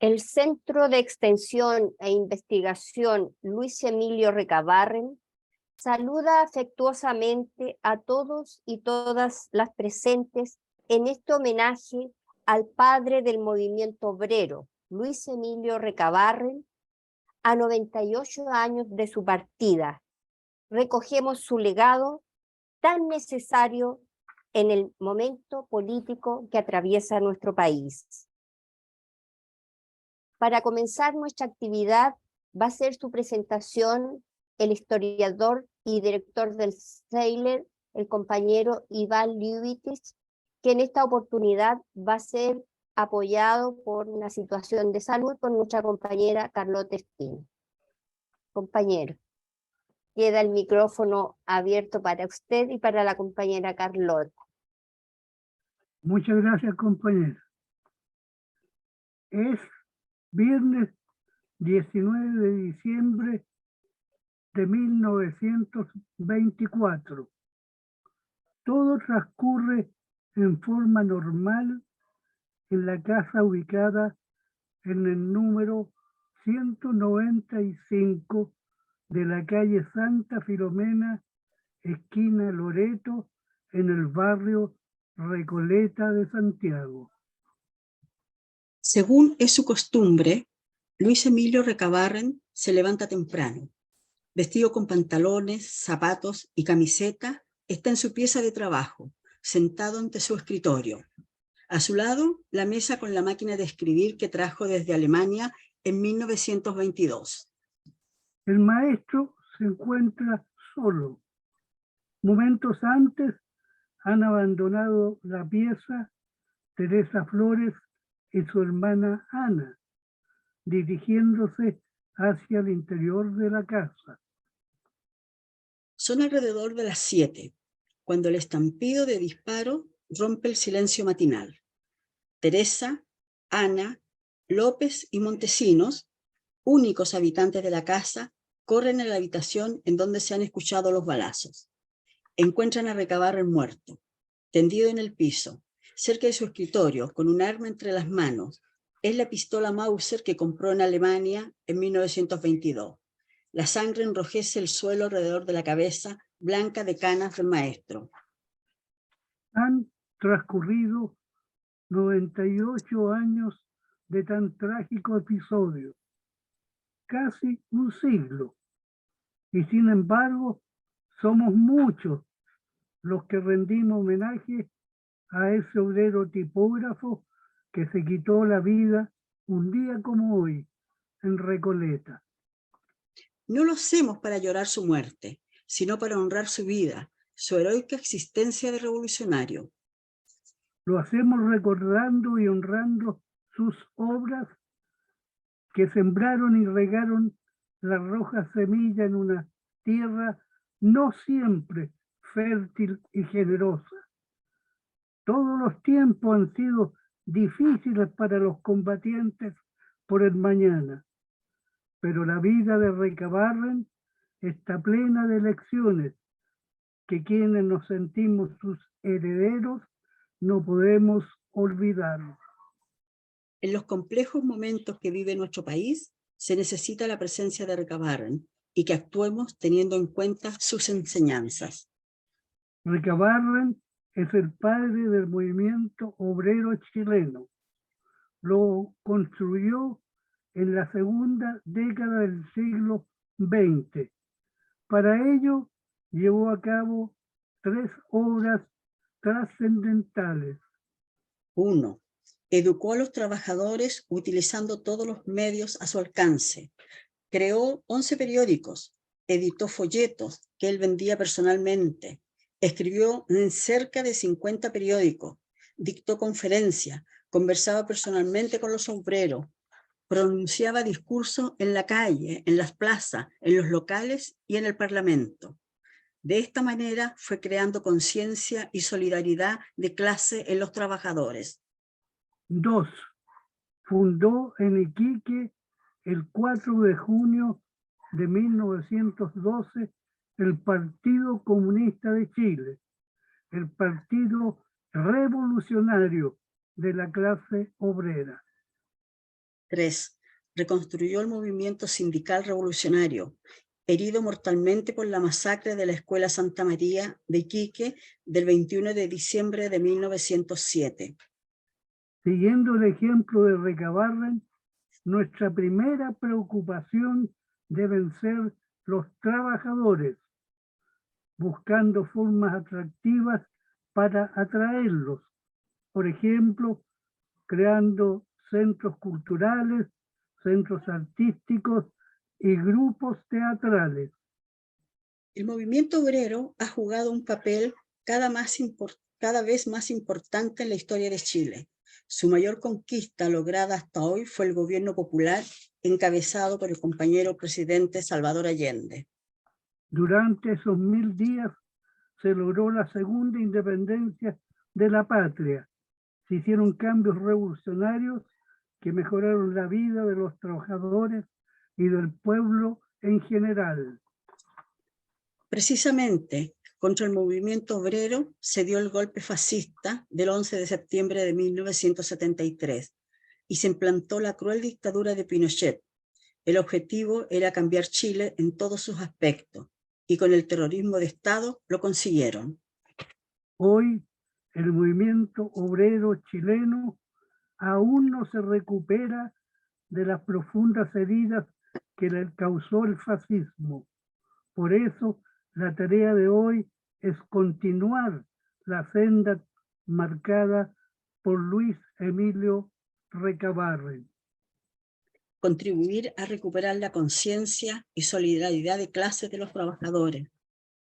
El Centro de Extensión e Investigación Luis Emilio Recabarren saluda afectuosamente a todos y todas las presentes en este homenaje al padre del movimiento obrero, Luis Emilio Recabarren, a 98 años de su partida. Recogemos su legado tan necesario en el momento político que atraviesa nuestro país. Para comenzar nuestra actividad va a ser su presentación el historiador y director del Seiler, el compañero Iván Liubitis, que en esta oportunidad va a ser apoyado por una situación de salud por nuestra compañera Carlota Espino. Compañero, queda el micrófono abierto para usted y para la compañera Carlota. Muchas gracias, compañera. Es viernes 19 de diciembre de 1924. Todo transcurre en forma normal en la casa ubicada en el número 195 de la calle Santa Filomena, esquina Loreto, en el barrio Recoleta de Santiago. Según es su costumbre, Luis Emilio Recabarren se levanta temprano. Vestido con pantalones, zapatos y camiseta, está en su pieza de trabajo, sentado ante su escritorio. A su lado, la mesa con la máquina de escribir que trajo desde Alemania en 1922. El maestro se encuentra solo. Momentos antes han abandonado la pieza Teresa Flores y su hermana Ana, dirigiéndose hacia el interior de la casa. Son alrededor de las 7, cuando el estampido de disparo rompe el silencio matinal. Teresa, Ana, López y Montesinos, únicos habitantes de la casa, corren a la habitación en donde se han escuchado los balazos. Encuentran a Recabarren muerto, tendido en el piso, cerca de su escritorio, con un arma entre las manos. Es la pistola Mauser que compró en Alemania en 1922. La sangre enrojece el suelo alrededor de la cabeza blanca de canas del maestro. Han transcurrido 98 años de tan trágico episodio, casi un siglo, y sin embargo somos muchos los que rendimos homenaje a ese obrero tipógrafo que se quitó la vida un día como hoy en Recoleta. No lo hacemos para llorar su muerte, sino para honrar su vida, su heroica existencia de revolucionario. Lo hacemos recordando y honrando sus obras que sembraron y regaron la roja semilla en una tierra no siempre fértil y generosa. Todos los tiempos han sido difíciles para los combatientes por el mañana, pero la vida de Recabarren está plena de lecciones que quienes nos sentimos sus herederos no podemos olvidar. En los complejos momentos que vive nuestro país, se necesita la presencia de Recabarren y que actuemos teniendo en cuenta sus enseñanzas. Recabarren es el padre del movimiento obrero chileno. Lo construyó en la segunda década del siglo XX. Para ello, llevó a cabo 3 obras trascendentales. 1. Educó a los trabajadores utilizando todos los medios a su alcance. Creó 11 periódicos, editó folletos que él vendía personalmente, escribió en cerca de 50 periódicos, dictó conferencias, conversaba personalmente con los obreros, pronunciaba discursos en la calle, en las plazas, en los locales y en el Parlamento. De esta manera fue creando conciencia y solidaridad de clase en los trabajadores. 2. Fundó en Iquique el 4 de junio de 1912 el Partido Comunista de Chile, el partido revolucionario de la clase obrera. 3. Reconstruyó el movimiento sindical revolucionario, herido mortalmente por la masacre de la Escuela Santa María de Iquique del 21 de diciembre de 1907. Siguiendo el ejemplo de Recabarren, nuestra primera preocupación deben ser los trabajadores, buscando formas atractivas para atraerlos. Por ejemplo, creando centros culturales, centros artísticos y grupos teatrales. El movimiento obrero ha jugado un papel cada vez más importante en la historia de Chile. Su mayor conquista lograda hasta hoy fue el gobierno popular encabezado por el compañero presidente Salvador Allende. Durante esos 1000 días se logró la segunda independencia de la patria. Se hicieron cambios revolucionarios que mejoraron la vida de los trabajadores y del pueblo en general. Precisamente contra el movimiento obrero se dio el golpe fascista del 11 de septiembre de 1973 y se implantó la cruel dictadura de Pinochet. El objetivo era cambiar Chile en todos sus aspectos y con el terrorismo de Estado lo consiguieron. Hoy el movimiento obrero chileno aún no se recupera de las profundas heridas que le causó el fascismo. Por eso, la tarea de hoy es continuar la senda marcada por Luis Emilio Recabarren. Contribuir a recuperar la conciencia y solidaridad de clases de los trabajadores,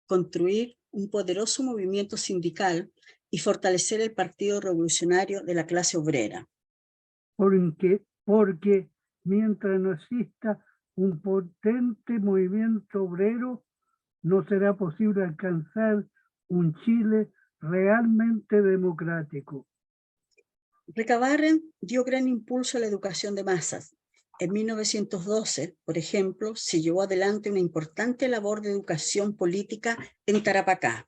construir un poderoso movimiento sindical y fortalecer el Partido Revolucionario de la clase obrera. Porque mientras no exista un potente movimiento obrero, no será posible alcanzar un Chile realmente democrático. Recabarren dio gran impulso a la educación de masas. En 1912, por ejemplo, se llevó adelante una importante labor de educación política en Tarapacá.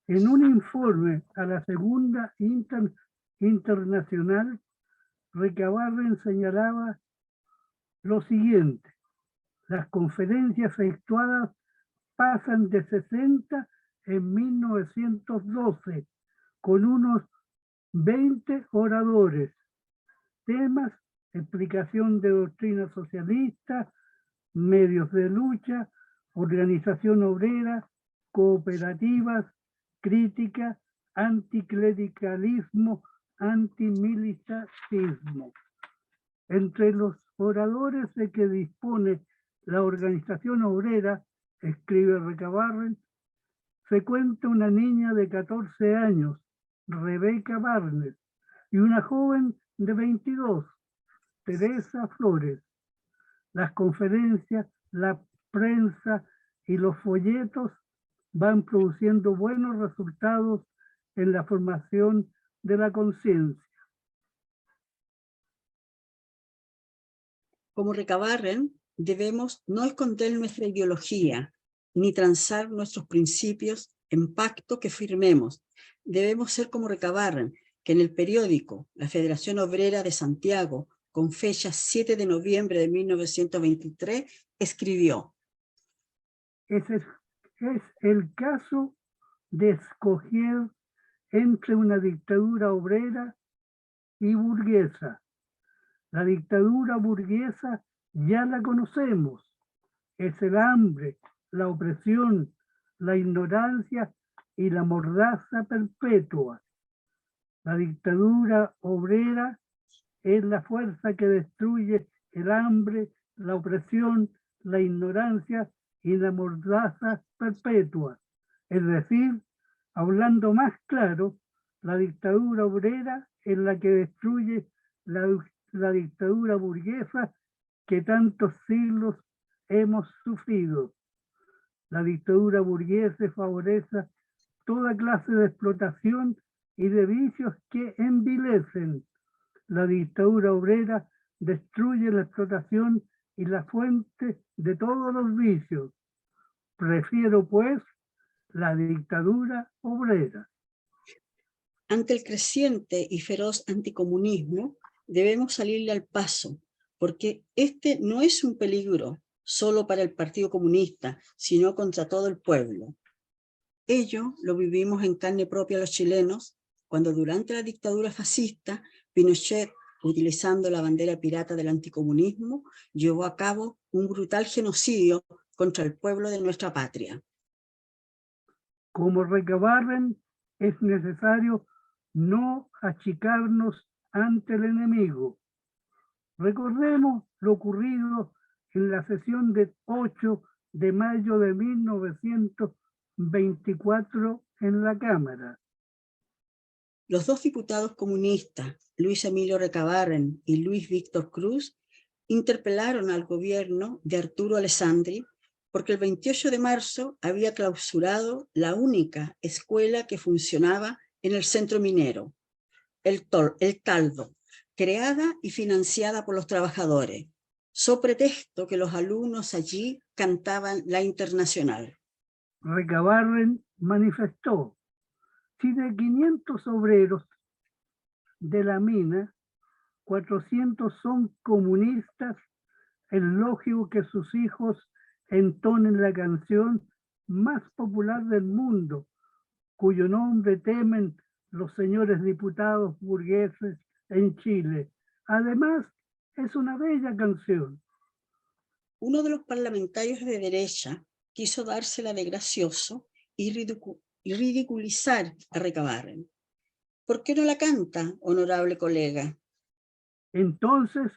En un informe a la Segunda Internacional, Recabarren señalaba lo siguiente: las conferencias efectuadas pasan de 60 en 1912 con unos 20 oradores. Temas: explicación de doctrina socialista, medios de lucha, organización obrera, cooperativas, crítica, anticlericalismo, antimilitarismo. Entre los oradores de que dispone la organización obrera, escribe Recabarren, se cuenta una niña de 14 años, Rebeca Barnes, y una joven de 22, Teresa Flores. Las conferencias, la prensa y los folletos van produciendo buenos resultados en la formación de la conciencia. Como Recabarren, debemos no esconder nuestra ideología, ni transar nuestros principios en pacto que firmemos. Debemos ser como Recabarren, que en el periódico La Federación Obrera de Santiago, con fecha 7 de noviembre de 1923, escribió: Ese es el caso de escoger entre una dictadura obrera y burguesa. La dictadura burguesa ya la conocemos. Es el hambre, la opresión, la ignorancia y la mordaza perpetua. La dictadura obrera es la fuerza que destruye el hambre, la opresión, la ignorancia y la mordaza perpetua. Es decir, hablando más claro, la dictadura obrera es la que destruye la dictadura burguesa que tantos siglos hemos sufrido. La dictadura burguesa favorece toda clase de explotación y de vicios que envilecen. La dictadura obrera destruye la explotación y la fuente de todos los vicios. Prefiero, pues, la dictadura obrera. Ante el creciente y feroz anticomunismo, debemos salirle al paso, porque este no es un peligro solo para el Partido Comunista, sino contra todo el pueblo. Ello lo vivimos en carne propia los chilenos, cuando durante la dictadura fascista, Pinochet, utilizando la bandera pirata del anticomunismo, llevó a cabo un brutal genocidio contra el pueblo de nuestra patria. Como Recabarren, es necesario no achicarnos ante el enemigo. Recordemos lo ocurrido en la sesión del 8 de mayo de 1924 en la Cámara. Los dos diputados comunistas, Luis Emilio Recabarren y Luis Víctor Cruz, interpelaron al gobierno de Arturo Alessandri porque el 28 de marzo había clausurado la única escuela que funcionaba en el centro minero, el Taldo, creada y financiada por los trabajadores, so pretexto que los alumnos allí cantaban la Internacional. Recabarren manifestó: si de 500 obreros de la mina, 400 son comunistas, es lógico que sus hijos entonen la canción más popular del mundo, cuyo nombre temen los señores diputados burgueses en Chile. Además, es una bella canción. Uno de los parlamentarios de derecha quiso dársela de gracioso y ridiculizar a Recabarren. ¿Por qué no la canta, honorable colega? Entonces,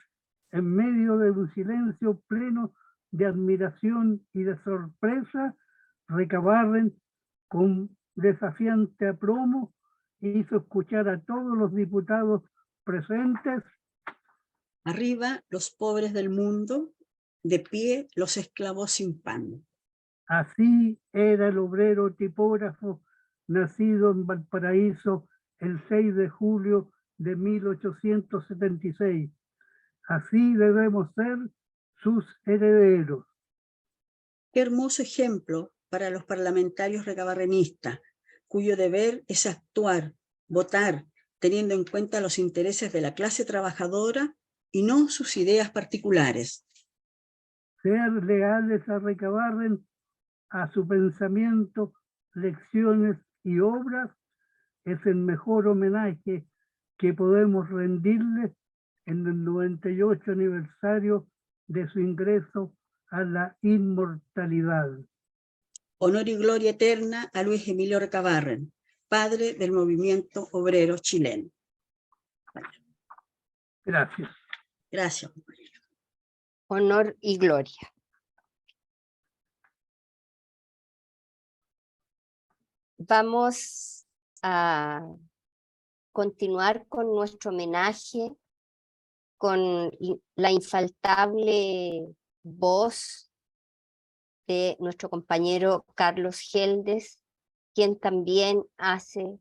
en medio de un silencio pleno de admiración y de sorpresa, Recabarren, con desafiante aplomo, hizo escuchar a todos los diputados presentes: arriba los pobres del mundo, de pie los esclavos sin pan. Así era el obrero tipógrafo nacido en Valparaíso el 6 de julio de 1876. Así debemos ser sus herederos. Qué hermoso ejemplo para los parlamentarios recabarrenistas, cuyo deber es actuar, votar, teniendo en cuenta los intereses de la clase trabajadora y no sus ideas particulares. Ser leales a Recabarren, a su pensamiento, lecciones y obras, es el mejor homenaje que podemos rendirle en el 98 aniversario de su ingreso a la inmortalidad. Honor y gloria eterna a Luis Emilio Recabarren, padre del movimiento obrero chileno. Gracias. Gracias. Honor y gloria. Vamos a continuar con nuestro homenaje con la infaltable voz de nuestro compañero Carlos Geldes, quien también hace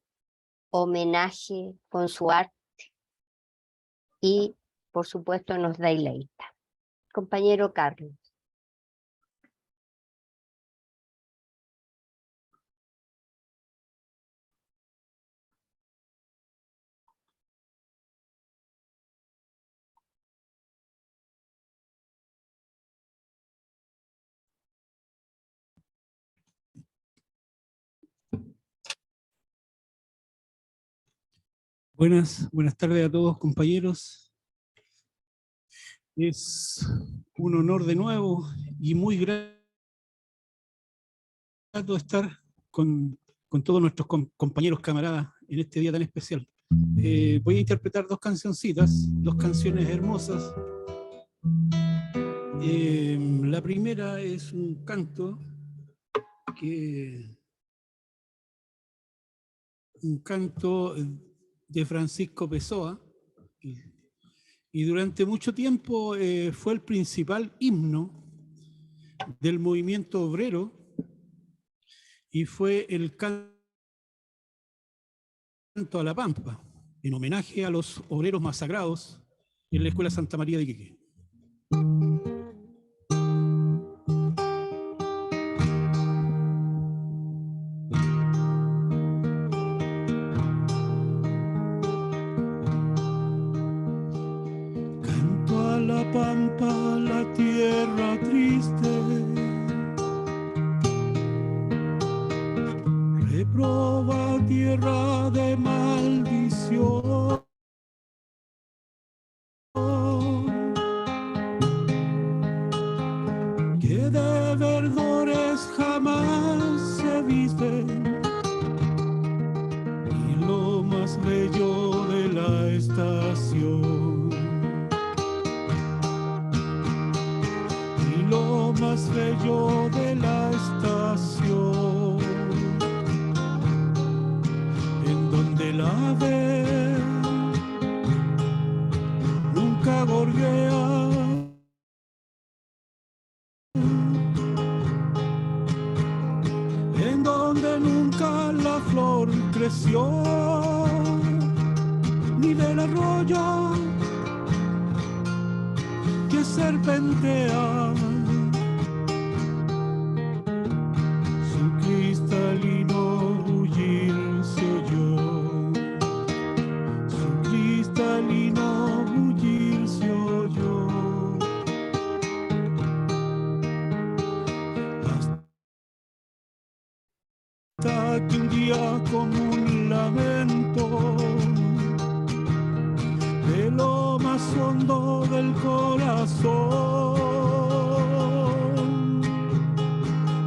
homenaje con su arte y, por supuesto, nos deleita. Compañero Carlos. Buenas tardes a todos, compañeros. Es un honor de nuevo y muy grato estar con todos nuestros compañeros camaradas en este día tan especial. Voy a interpretar dos cancioncitas, dos canciones hermosas. La primera es un canto de Francisco Pessoa, y durante mucho tiempo fue el principal himno del movimiento obrero y fue el canto a la Pampa, en homenaje a los obreros masacrados en la Escuela Santa María de Iquique. pampa, la tierra triste, reproba tierra de maldición, que de verdores jamás se visten, y lo más bello de la estación, y lo más bello de la estación, en donde la ave nunca gorguea, en donde nunca la flor creció, ni del arroyo que serpentea, su cristalino bullir se oyó, su cristalino bullir se oyó, hasta que un día como un lamento de lo más hondo del corazón,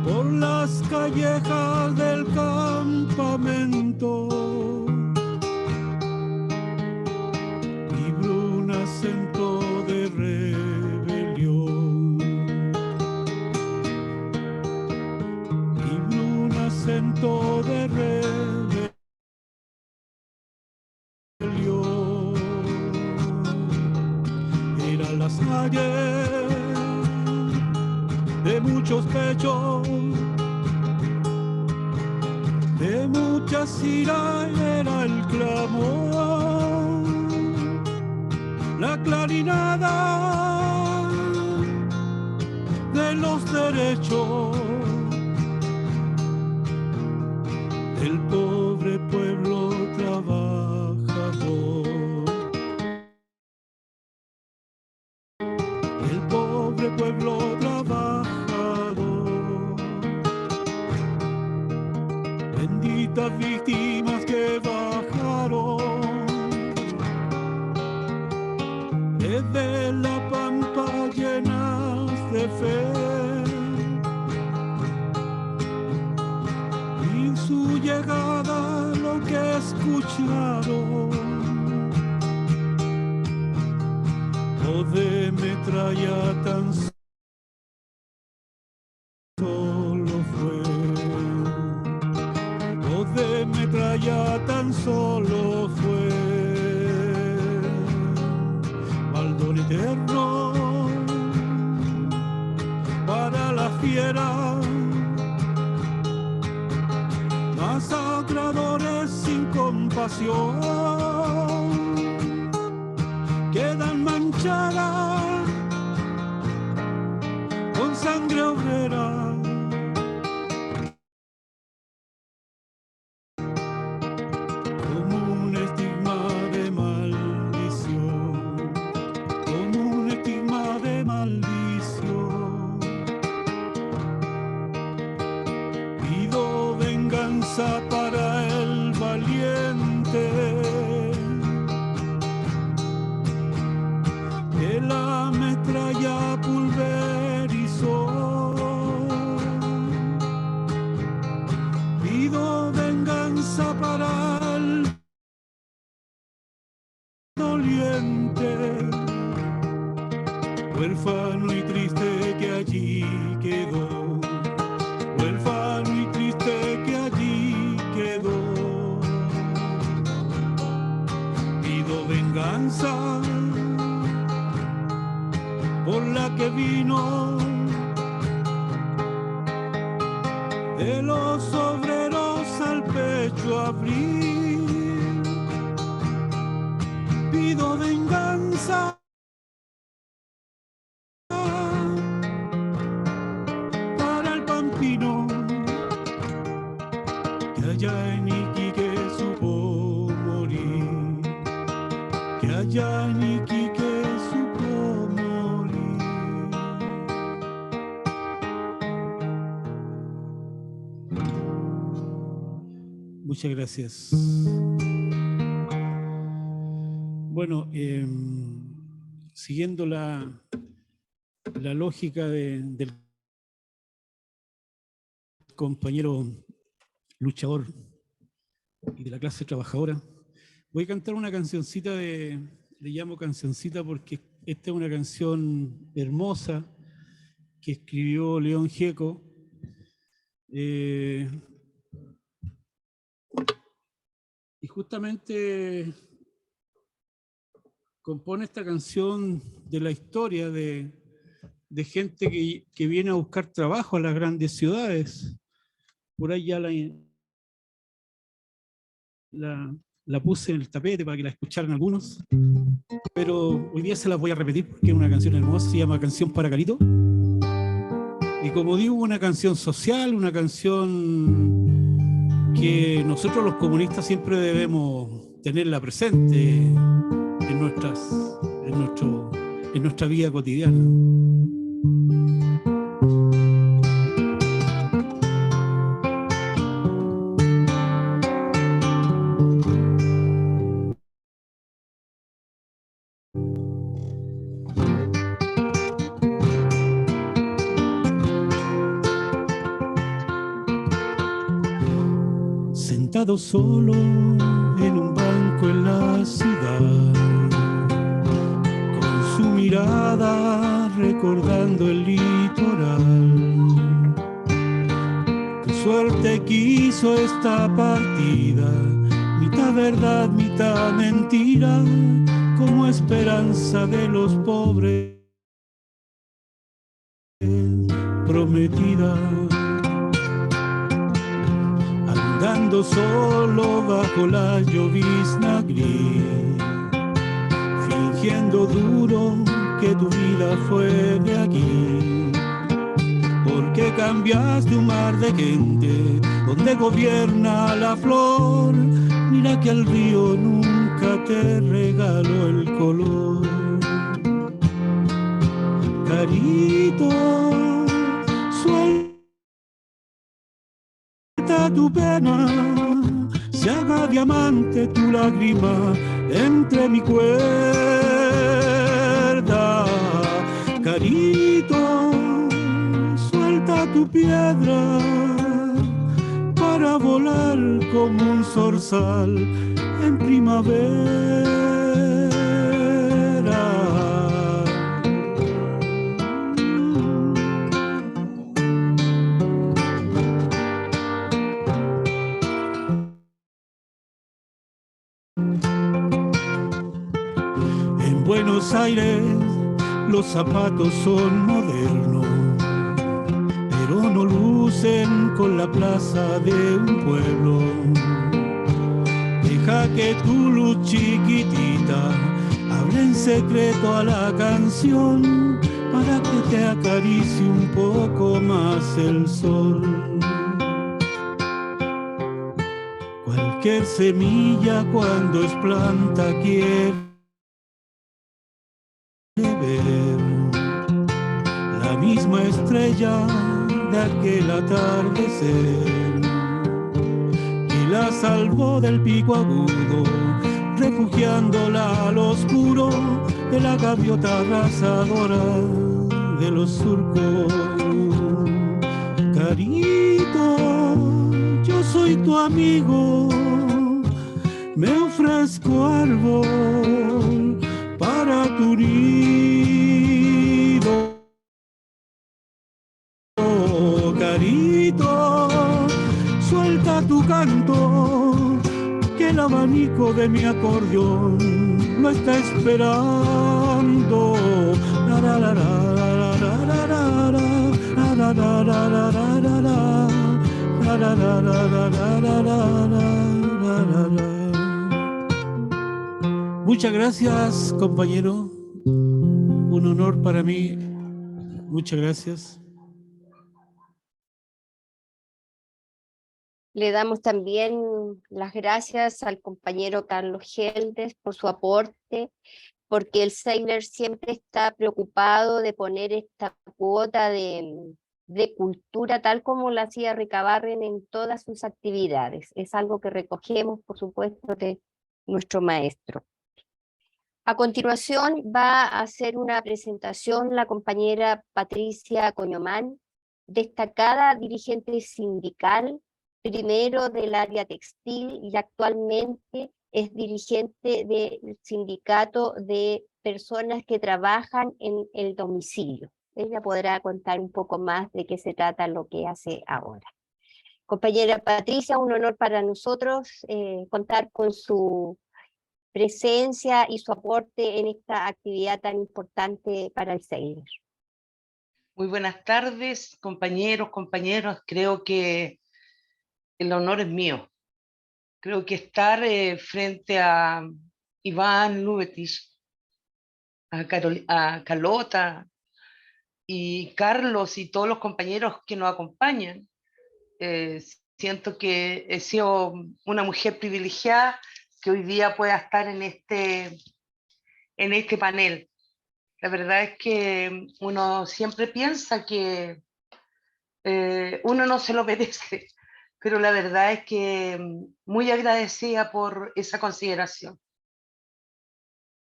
por las callejas del campamento, vibró un acento de rebelión, vibró un acento de rebelión. Eran las calles de muchos pechos, de muchas iras, era el clamor, la clarinada de los derechos del pobre pueblo trabajador. El pobre pueblo trabajador, benditas víctimas que bajaron desde la pampa llenas de fe, y en su llegada lo que escucharon de metralla tan solo fue, de metralla tan solo fue, baldón eterno para la fiera, masacradores sin compasión, quedan manchadas con sangre obrera, como un estigma de maldición, como un estigma de maldición. Pido venganza para el valiente, que la metralla pulverizó. Pido venganza para el doliente, huérfano y triste que allí quedó, huérfano y triste que allí quedó. Pido venganza por la que vino de los obreros al pecho abrir. Pido venganza para el pampino que allá en Iquique supo morir, que allá en Iquique supo morir. Muchas gracias. Bueno, siguiendo la lógica del compañero luchador y de la clase trabajadora, voy a cantar una cancioncita le llamo cancioncita porque esta es una canción hermosa que escribió León Gieco. Y justamente compone esta canción de la historia de gente que viene a buscar trabajo a las grandes ciudades. Por ahí ya la puse en el tapete para que la escucharan algunos, pero hoy día se las voy a repetir porque es una canción hermosa, se llama Canción para Carito. Y como digo, una canción social, una canción que nosotros los comunistas siempre debemos tenerla presente en nuestra vida cotidiana. Sentado solo en un banco en la ciudad, con su mirada recordando el litoral. Qué suerte quiso esta partida, mitad verdad, mitad mentira, como esperanza de los pobres prometida. Andando solo bajo la llovizna gris, fingiendo duro que tu vida fue de aquí. Porque cambiaste un mar de gente donde gobierna la flor. Mira que el río nunca te regaló el color. Carito, suelta tu pena, se haga diamante tu lágrima entre mi cuerda. Carito, suelta tu piedra para volar como un zorzal en primavera. En Buenos Aires los zapatos son modernos, pero no lucen con la plaza de un pueblo. Deja que tu luz chiquitita hable en secreto a la canción para que te acaricie un poco más el sol. Cualquier semilla cuando es planta quiere ver la misma estrella de aquel atardecer, y la salvó del pico agudo, refugiándola al oscuro de la gaviota arrasadora de los surcos. Carito, yo soy tu amigo, me ofrezco árbol para tu nido. Carito, suelta tu canto, que el abanico de mi acordeón lo está esperando. La, la, la, la, la, la, la, la, la, la, la, la, la, la, la. Muchas gracias, compañero. Un honor para mí. Muchas gracias. Le damos también las gracias al compañero Carlos Geldes por su aporte, porque el Seiner siempre está preocupado de poner esta cuota de de cultura, tal como lo hacía Recabarren en todas sus actividades. Es algo que recogemos, por supuesto, de nuestro maestro. A continuación va a hacer una presentación la compañera Patricia Coñomán, destacada dirigente sindical, primero del área textil y actualmente es dirigente del sindicato de personas que trabajan en el domicilio. Ella podrá contar un poco más de qué se trata lo que hace ahora. Compañera Patricia, un honor para nosotros contar con su presencia y su aporte en esta actividad tan importante para el CEIDER. Muy buenas tardes, compañeros, compañeras. Creo que el honor es mío. Creo que estar frente a Iván Lubetich, a Carlota y Carlos y todos los compañeros que nos acompañan, siento que he sido una mujer privilegiada que hoy día pueda estar en este panel. La verdad es que uno siempre piensa que uno no se lo merece, pero la verdad es que muy agradecida por esa consideración.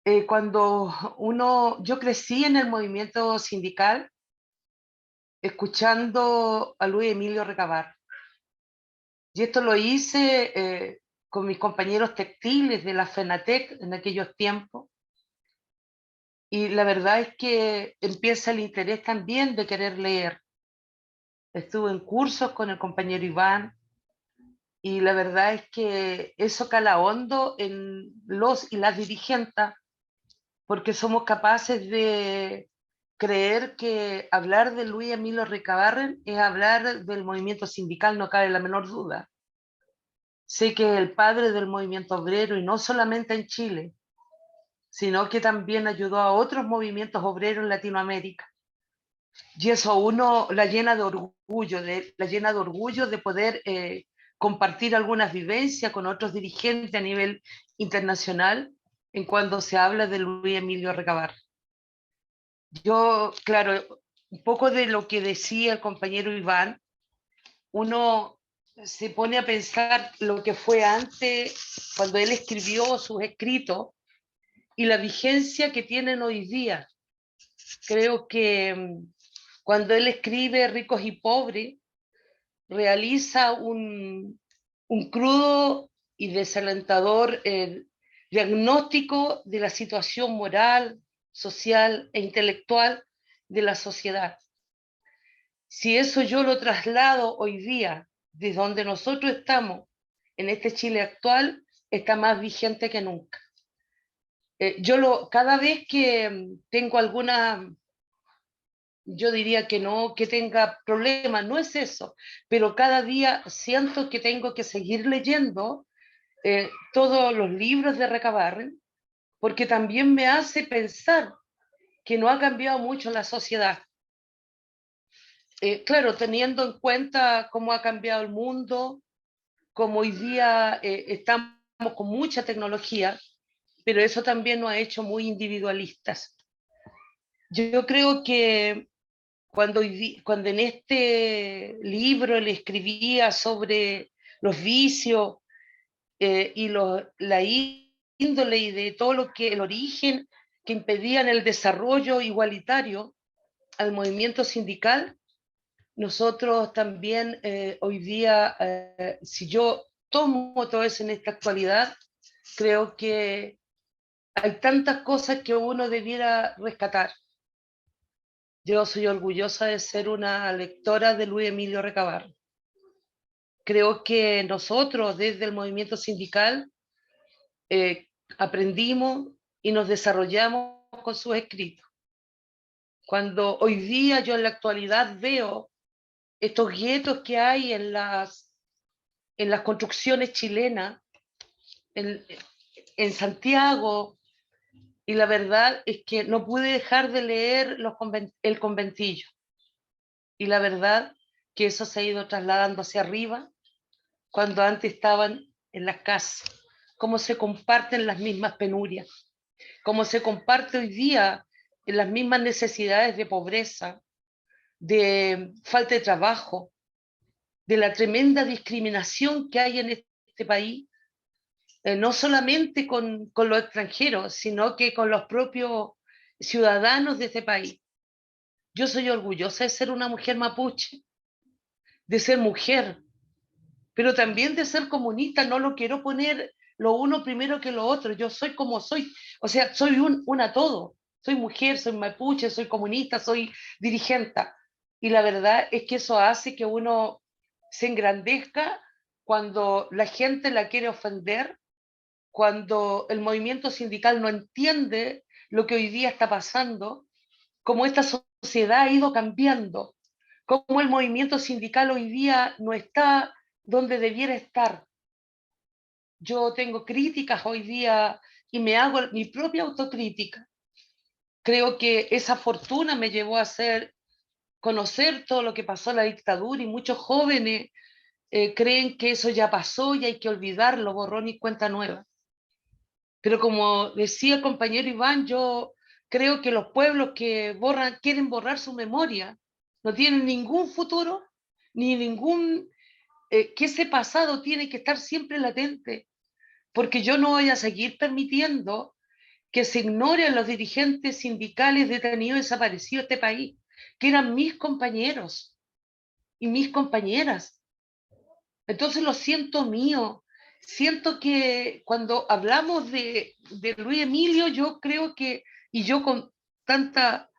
Yo crecí en el movimiento sindical escuchando a Luis Emilio Recabarren. Y esto lo hice con mis compañeros textiles de la FENATEC en aquellos tiempos. Y la verdad es que empieza el interés también de querer leer. Estuve en cursos con el compañero Iván y la verdad es que eso cala hondo en los y las dirigentes porque somos capaces de creer que hablar de Luis Emilio Recabarren es hablar del movimiento sindical, no cabe la menor duda. Sé que es el padre del movimiento obrero y no solamente en Chile, sino que también ayudó a otros movimientos obreros en Latinoamérica. Y eso a uno la llena de orgullo de poder compartir algunas vivencias con otros dirigentes a nivel internacional en cuando se habla de Luis Emilio Recabarren. Yo, claro, un poco de lo que decía el compañero Iván, uno se pone a pensar lo que fue antes, cuando él escribió sus escritos, y la vigencia que tienen hoy día. Creo que cuando él escribe Ricos y Pobres, realiza un crudo y desalentador diagnóstico de la situación moral, social e intelectual de la sociedad. Si eso yo lo traslado hoy día, desde donde nosotros estamos, en este Chile actual, está más vigente que nunca. Cada vez que tengo alguna, yo diría que no, que tenga problemas, no es eso, pero cada día siento que tengo que seguir leyendo todos los libros de Recabarren, porque también me hace pensar que no ha cambiado mucho la sociedad. Claro, teniendo en cuenta cómo ha cambiado el mundo, como hoy día estamos con mucha tecnología, pero eso también nos ha hecho muy individualistas. Yo creo que cuando en este libro le escribía sobre los vicios y la índole y de todo lo que el origen que impedían el desarrollo igualitario al movimiento sindical, nosotros también hoy día, si yo tomo todo eso en esta actualidad, creo que hay tantas cosas que uno debiera rescatar. Yo soy orgullosa de ser una lectora de Luis Emilio Recabarren. Creo que nosotros desde el movimiento sindical aprendimos y nos desarrollamos con sus escritos. Cuando hoy día yo en la actualidad veo estos guetos que hay en las construcciones chilenas, en Santiago, y la verdad es que no pude dejar de leer el conventillo. Y la verdad que eso se ha ido trasladando hacia arriba, cuando antes estaban en las casas, cómo se comparten las mismas penurias, cómo se comparte hoy día en las mismas necesidades de pobreza, de falta de trabajo, de la tremenda discriminación que hay en este país, no solamente con los extranjeros, sino que con los propios ciudadanos de este país. Yo soy orgullosa de ser una mujer mapuche, de ser mujer, pero también de ser comunista. No lo quiero poner lo uno primero que lo otro. Yo soy como soy, o sea, soy una todo. Soy mujer, soy mapuche, soy comunista, soy dirigente. Y la verdad es que eso hace que uno se engrandezca cuando la gente la quiere ofender, cuando el movimiento sindical no entiende lo que hoy día está pasando, cómo esta sociedad ha ido cambiando, cómo el movimiento sindical hoy día no está donde debiera estar. Yo tengo críticas hoy día y me hago mi propia autocrítica. Creo que esa fortuna me llevó a conocer todo lo que pasó en la dictadura, y muchos jóvenes creen que eso ya pasó y hay que olvidarlo, borrón y cuenta nueva. Pero como decía el compañero Iván, yo creo que los pueblos que quieren borrar su memoria no tienen ningún futuro, ni ningún... que ese pasado tiene que estar siempre latente, porque yo no voy a seguir permitiendo que se ignoren los dirigentes sindicales detenidos y desaparecidos de este país, que eran mis compañeros y mis compañeras. Entonces lo siento mío. Siento que cuando hablamos de Luis Emilio, yo creo que, y yo con tanta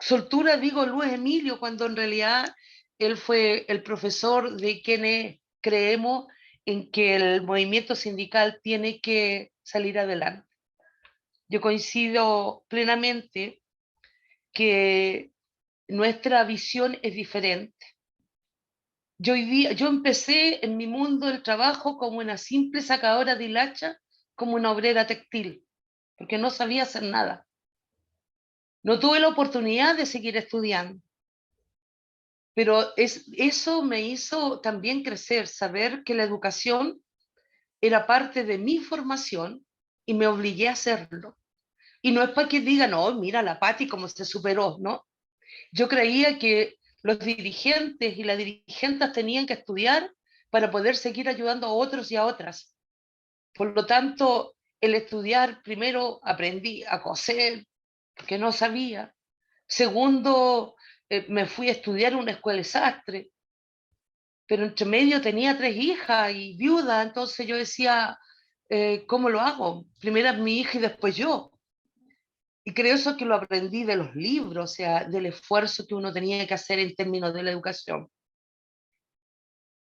soltura digo Luis Emilio, cuando en realidad él fue el profesor de quienes creemos en que el movimiento sindical tiene que salir adelante. Yo coincido plenamente que nuestra visión es diferente. Yo empecé en mi mundo del trabajo como una simple sacadora de hilacha, como una obrera textil, porque no sabía hacer nada. No tuve la oportunidad de seguir estudiando, pero eso me hizo también crecer, saber que la educación era parte de mi formación y me obligué a hacerlo. Y no es para que digan, oh, mira la Pati cómo se superó, ¿no? Yo creía que los dirigentes y las dirigentes tenían que estudiar para poder seguir ayudando a otros y a otras. Por lo tanto, el estudiar, primero aprendí a coser, porque no sabía. Segundo, me fui a estudiar en una escuela de sastre, pero entre medio tenía 3 hijas y viuda, entonces yo decía, ¿cómo lo hago? Primero mi hija y después yo. Y creo eso que lo aprendí de los libros, o sea, del esfuerzo que uno tenía que hacer en términos de la educación.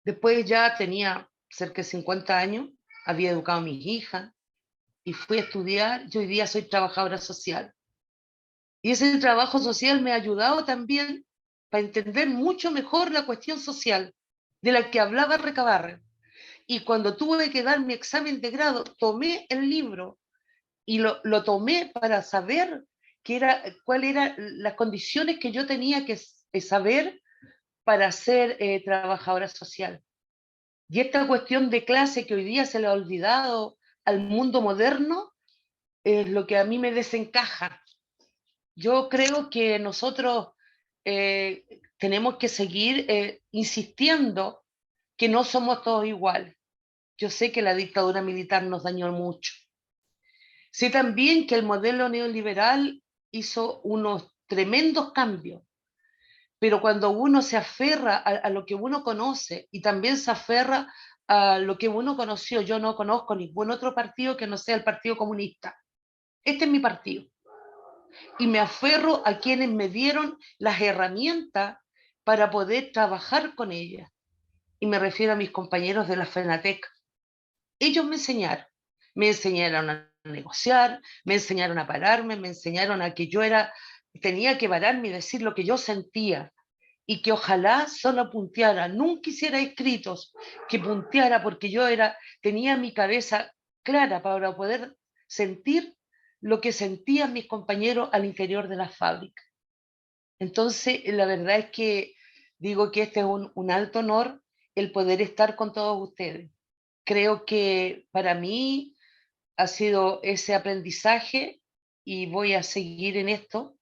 Después ya tenía cerca de 50 años, había educado a mis hijas y fui a estudiar. Yo hoy día soy trabajadora social. Y ese trabajo social me ha ayudado también para entender mucho mejor la cuestión social de la que hablaba Recabarren. Y cuando tuve que dar mi examen de grado, tomé el libro y lo tomé para saber cuáles eran las condiciones que yo tenía que saber para ser trabajadora social. Y esta cuestión de clase que hoy día se le ha olvidado al mundo moderno es lo que a mí me desencaja. Yo creo que nosotros tenemos que seguir insistiendo que no somos todos iguales. Yo sé que la dictadura militar nos dañó mucho. Sé también que el modelo neoliberal hizo unos tremendos cambios, pero cuando uno se aferra a lo que uno conoce y también se aferra a lo que uno conoció, yo no conozco ningún otro partido que no sea el Partido Comunista. Este es mi partido. Y me aferro a quienes me dieron las herramientas para poder trabajar con ellas. Y me refiero a mis compañeros de la FENATEC. Ellos me enseñaron a negociar, me enseñaron a pararme, me enseñaron a que tenía que pararme y decir lo que yo sentía, y que ojalá solo punteara, nunca hiciera escritos, que punteara, porque tenía mi cabeza clara para poder sentir lo que sentían mis compañeros al interior de la fábrica. Entonces, la verdad es que digo que este es un alto honor el poder estar con todos ustedes. Creo que para mí ha sido ese aprendizaje y voy a seguir en esto.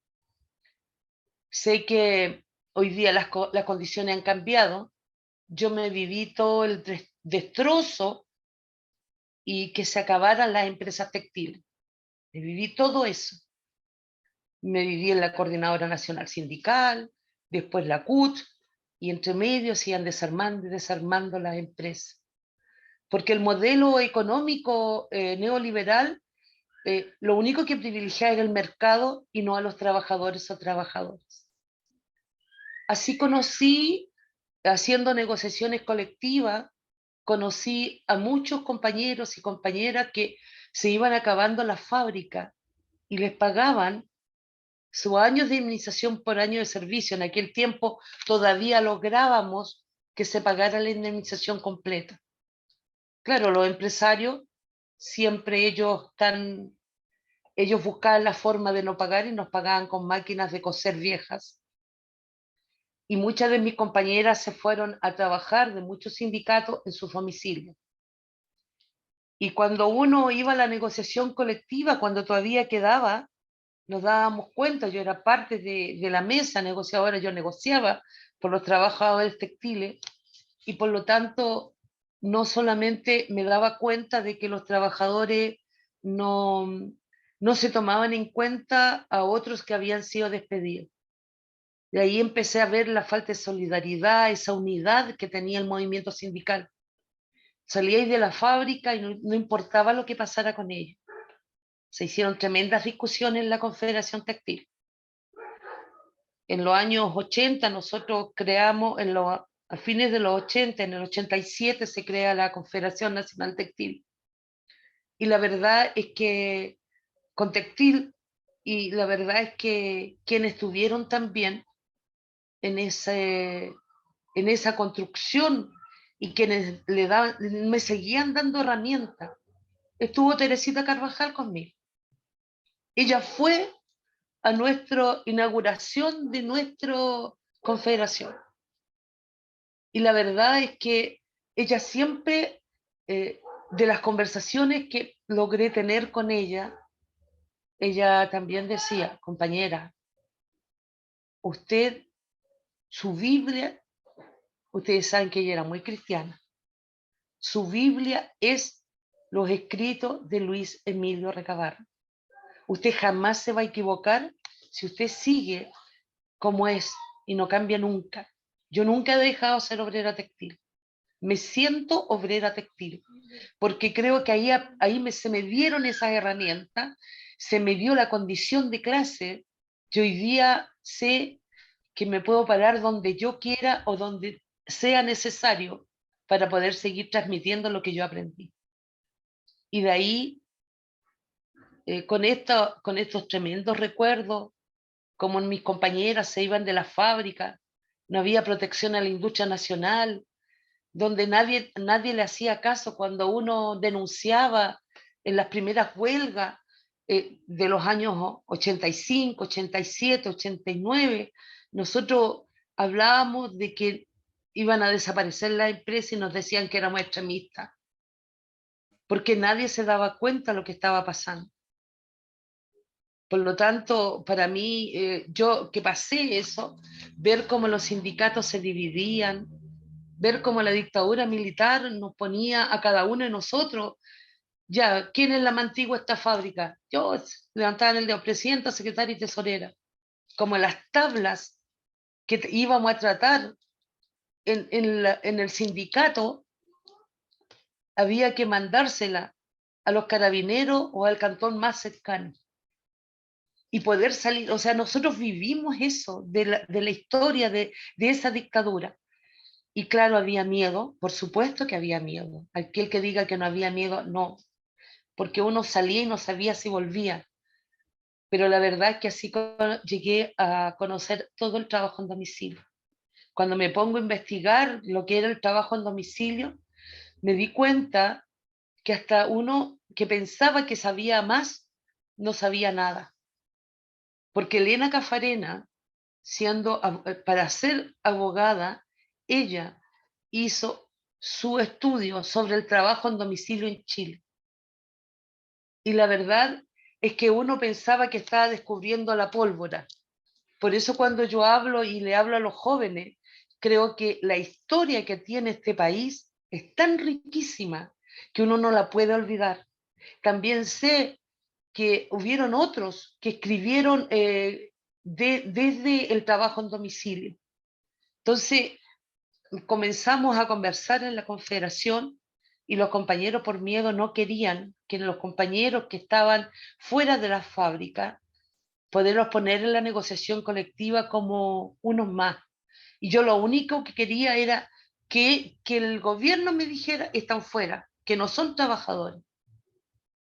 Sé que hoy día las condiciones han cambiado. Yo me viví todo el destrozo y que se acabaran las empresas textiles. Me viví todo eso. Me viví en la Coordinadora Nacional Sindical, después la CUT, y entre medio se iban desarmando y desarmando las empresas. Porque el modelo económico neoliberal, lo único que privilegiaba era el mercado y no a los trabajadores o trabajadoras. Así conocí, haciendo negociaciones colectivas, conocí a muchos compañeros y compañeras que se iban acabando las fábricas y les pagaban sus años de indemnización por año de servicio. En aquel tiempo todavía lográbamos que se pagara la indemnización completa. Claro, los empresarios siempre ellos buscaban la forma de no pagar y nos pagaban con máquinas de coser viejas. Y muchas de mis compañeras se fueron a trabajar de muchos sindicatos en sus domicilios. Y cuando uno iba a la negociación colectiva, cuando todavía quedaba, nos dábamos cuenta, yo era parte de la mesa negociadora, yo negociaba por los trabajadores textiles y por lo tanto no solamente me daba cuenta de que los trabajadores no, no se tomaban en cuenta a otros que habían sido despedidos. De ahí empecé a ver la falta de solidaridad, esa unidad que tenía el movimiento sindical. Salíais de la fábrica y no importaba lo que pasara con ellos. Se hicieron tremendas discusiones en la Confederación Textil. En los años 80 nosotros creamos, a fines de los 80, en el 87 se crea la Confederación Nacional Textil. Y la verdad es que con textil, y la verdad es que quienes estuvieron también en esa construcción y quienes me seguían dando herramientas, estuvo Teresita Carvajal conmigo. Ella fue a nuestra inauguración de nuestra confederación. Y la verdad es que ella siempre, de las conversaciones que logré tener con ella también decía: compañera, usted, su Biblia, ustedes saben que ella era muy cristiana, su Biblia es los escritos de Luis Emilio Recabarren. Usted jamás se va a equivocar si usted sigue como es y no cambia nunca. Yo nunca he dejado de ser obrera textil. Me siento obrera textil, porque creo que ahí se me dieron esas herramientas, se me dio la condición de clase, que hoy día sé que me puedo parar donde yo quiera o donde sea necesario para poder seguir transmitiendo lo que yo aprendí. Y de ahí, con estos tremendos recuerdos, como mis compañeras se iban de la fábrica, no había protección a la industria nacional, donde nadie le hacía caso cuando uno denunciaba en las primeras huelgas de los años 85, 87, 89. Nosotros hablábamos de que iban a desaparecer las empresas y nos decían que éramos extremistas, porque nadie se daba cuenta de lo que estaba pasando. Por lo tanto, para mí, yo que pasé eso, ver cómo los sindicatos se dividían, ver cómo la dictadura militar nos ponía a cada uno de nosotros, ya, ¿quién es la más antigua de esta fábrica? Yo, levantaban el dedo, presidenta, secretaria y tesorera. Como las tablas que íbamos a tratar en el sindicato, había que mandársela a los carabineros o al cantón más cercano. Y poder salir, o sea, nosotros vivimos eso de la historia de esa dictadura. Y claro, había miedo, por supuesto que había miedo. Aquel que diga que no había miedo, no, porque uno salía y no sabía si volvía. Pero la verdad es que así llegué a conocer todo el trabajo en domicilio. Cuando me pongo a investigar lo que era el trabajo en domicilio, me di cuenta que hasta uno que pensaba que sabía más, no sabía nada. Porque Elena Caffarena, para ser abogada, ella hizo su estudio sobre el trabajo en domicilio en Chile. Y la verdad es que uno pensaba que estaba descubriendo la pólvora. Por eso cuando yo hablo y le hablo a los jóvenes, creo que la historia que tiene este país es tan riquísima que uno no la puede olvidar. También sé que hubieron otros que escribieron desde el trabajo en domicilio. Entonces, comenzamos a conversar en la Confederación y los compañeros por miedo no querían que los compañeros que estaban fuera de la fábrica poderlos poner en la negociación colectiva como unos más. Y yo lo único que quería era que el gobierno me dijera, están fuera, que no son trabajadores.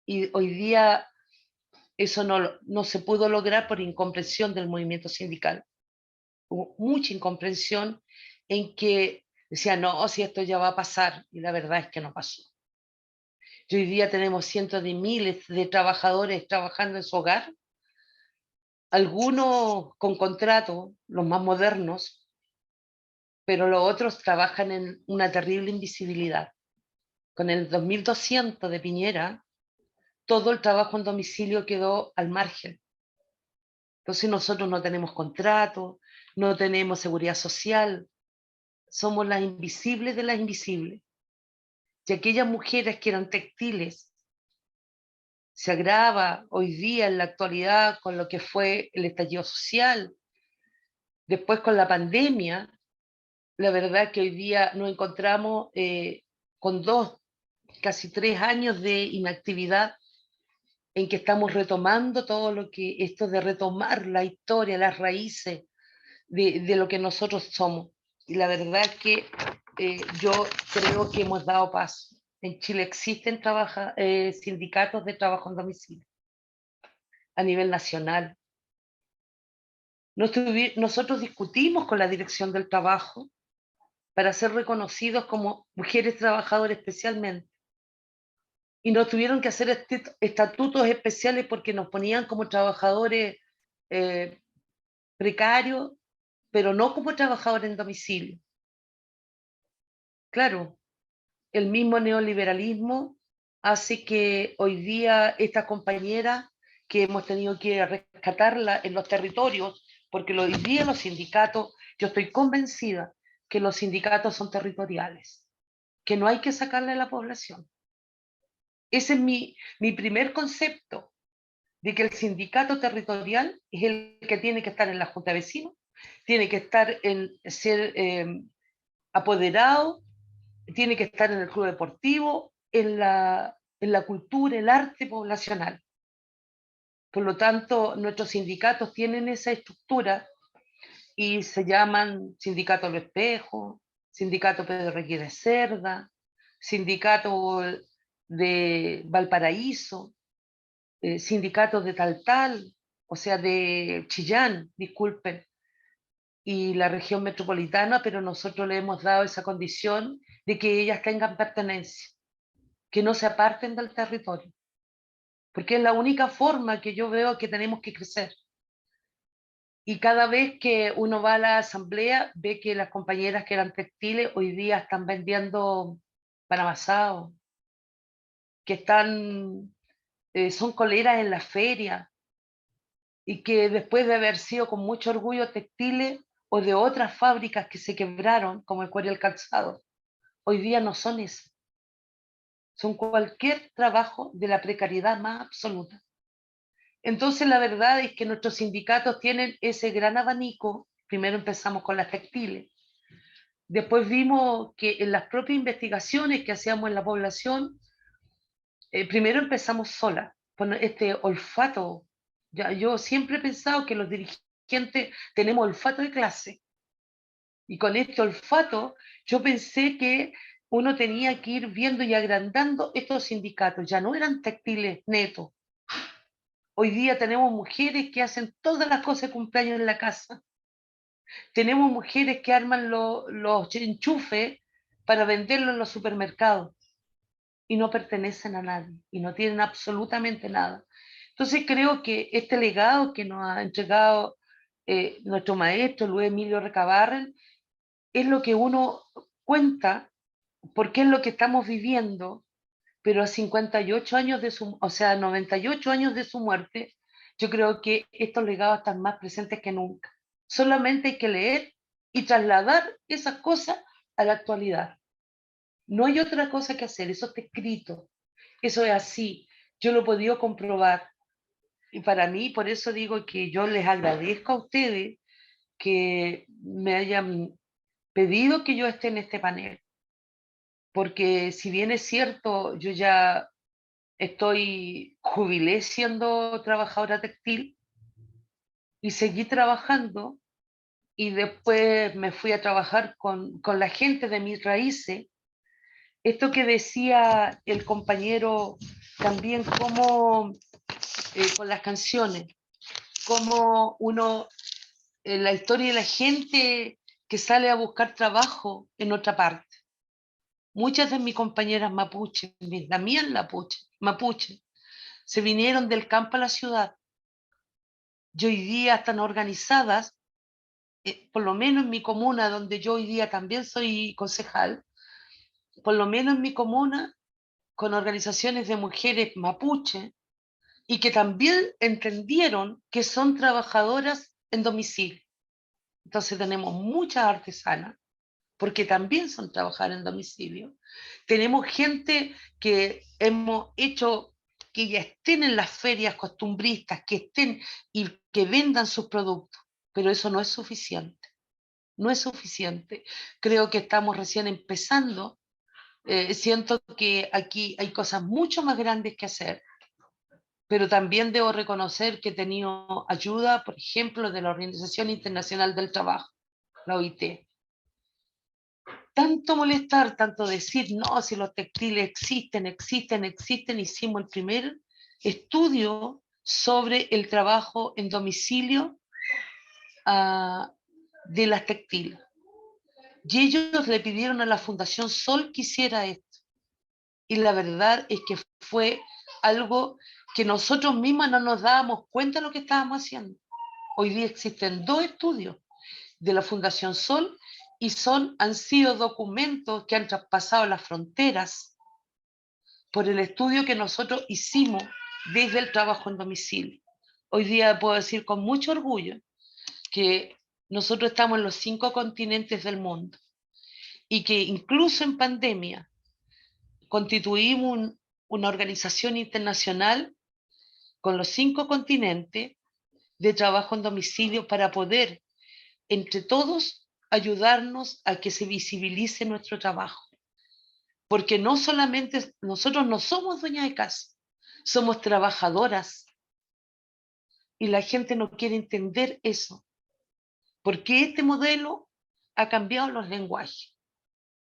Y hoy día eso no se pudo lograr por incomprensión del movimiento sindical. Hubo mucha incomprensión en que decían, no, si esto ya va a pasar, y la verdad es que no pasó. Y hoy día tenemos cientos de miles de trabajadores trabajando en su hogar, algunos con contrato, los más modernos, pero los otros trabajan en una terrible invisibilidad. Con el 2200 de Piñera, todo el trabajo en domicilio quedó al margen. Entonces nosotros no tenemos contrato, no tenemos seguridad social, somos las invisibles de las invisibles. Y aquellas mujeres que eran textiles, se agrava hoy día en la actualidad con lo que fue el estallido social, después con la pandemia. La verdad que hoy día nos encontramos con 2, casi 3 años de inactividad, en que estamos retomando todo lo que esto de retomar la historia, las raíces de lo que nosotros somos. Y la verdad que yo creo que hemos dado paso. En Chile existen sindicatos de trabajo en domicilio a nivel nacional. Nosotros discutimos con la Dirección del Trabajo para ser reconocidos como mujeres trabajadoras especialmente. Y nos tuvieron que hacer estatutos especiales porque nos ponían como trabajadores precarios, pero no como trabajadores en domicilio. Claro, el mismo neoliberalismo hace que hoy día estas compañeras que hemos tenido que rescatarla en los territorios, porque hoy día los sindicatos, yo estoy convencida que los sindicatos son territoriales, que no hay que sacarle a la población. Ese es mi primer concepto, de que el sindicato territorial es el que tiene que estar en la junta de vecinos, tiene que estar en ser apoderado, tiene que estar en el club deportivo, en la cultura, el arte poblacional. Por lo tanto, nuestros sindicatos tienen esa estructura y se llaman Sindicato Lo Espejo, Sindicato Pedro Requiere Cerda, Sindicato de Valparaíso, sindicatos de Taltal, o sea, de Chillán, disculpen, y la región metropolitana, pero nosotros le hemos dado esa condición de que ellas tengan pertenencia, que no se aparten del territorio, porque es la única forma que yo veo que tenemos que crecer. Y cada vez que uno va a la asamblea, ve que las compañeras que eran textiles hoy día están vendiendo pan amasado, que son coleras en la feria, y que después de haber sido con mucho orgullo textiles o de otras fábricas que se quebraron, como el cuero y el calzado, hoy día no son eso. Son cualquier trabajo de la precariedad más absoluta. Entonces la verdad es que nuestros sindicatos tienen ese gran abanico. Primero empezamos con las textiles. Después vimos que en las propias investigaciones que hacíamos en la población, primero empezamos solas, con este olfato. Yo siempre he pensado que los dirigentes tenemos olfato de clase. Y con este olfato yo pensé que uno tenía que ir viendo y agrandando estos sindicatos. Ya no eran textiles netos. Hoy día tenemos mujeres que hacen todas las cosas de cumpleaños en la casa. Tenemos mujeres que arman los enchufes para venderlos en los supermercados y no pertenecen a nadie y no tienen absolutamente nada. Entonces creo que este legado que nos ha entregado nuestro maestro Luis Emilio Recabarren es lo que uno cuenta, porque es lo que estamos viviendo, pero a 58 años de su, o sea, 98 años de su muerte, yo creo que estos legados están más presentes que nunca. Solamente hay que leer y trasladar esas cosas a la actualidad. No hay otra cosa que hacer, eso está escrito, eso es así, yo lo he podido comprobar. Y para mí, por eso digo que yo les agradezco a ustedes que me hayan pedido que yo esté en este panel, porque si bien es cierto, yo ya jubilé siendo trabajadora textil y seguí trabajando y después me fui a trabajar con la gente de mis raíces. Esto que decía el compañero también, como con las canciones, como uno, la historia de la gente que sale a buscar trabajo en otra parte. Muchas de mis compañeras mapuche, la mía es mapuche, se vinieron del campo a la ciudad y hoy día están organizadas, por lo menos en mi comuna, donde yo hoy día también soy concejal, por lo menos en mi comuna, con organizaciones de mujeres mapuche, y que también entendieron que son trabajadoras en domicilio. Entonces tenemos muchas artesanas, porque también son trabajadoras en domicilio. Tenemos gente que hemos hecho que ya estén en las ferias costumbristas, que estén y que vendan sus productos, pero eso no es suficiente. No es suficiente. Creo que estamos recién empezando. Siento que aquí hay cosas mucho más grandes que hacer, pero también debo reconocer que he tenido ayuda, por ejemplo, de la Organización Internacional del Trabajo, la OIT. Tanto molestar, tanto decir, no, si los textiles existen, hicimos el primer estudio sobre el trabajo en domicilio de las textiles. Y ellos le pidieron a la Fundación Sol que hiciera esto. Y la verdad es que fue algo que nosotros mismos no nos dábamos cuenta de lo que estábamos haciendo. Hoy día existen 2 estudios de la Fundación Sol y han sido documentos que han traspasado las fronteras por el estudio que nosotros hicimos desde el trabajo en domicilio. Hoy día puedo decir con mucho orgullo que nosotros estamos en los 5 continentes del mundo y que incluso en pandemia constituimos una organización internacional con los 5 continentes de trabajo en domicilio para poder, entre todos, ayudarnos a que se visibilice nuestro trabajo. Porque no solamente nosotros no somos dueñas de casa, somos trabajadoras. Y la gente no quiere entender eso. Porque este modelo ha cambiado los lenguajes.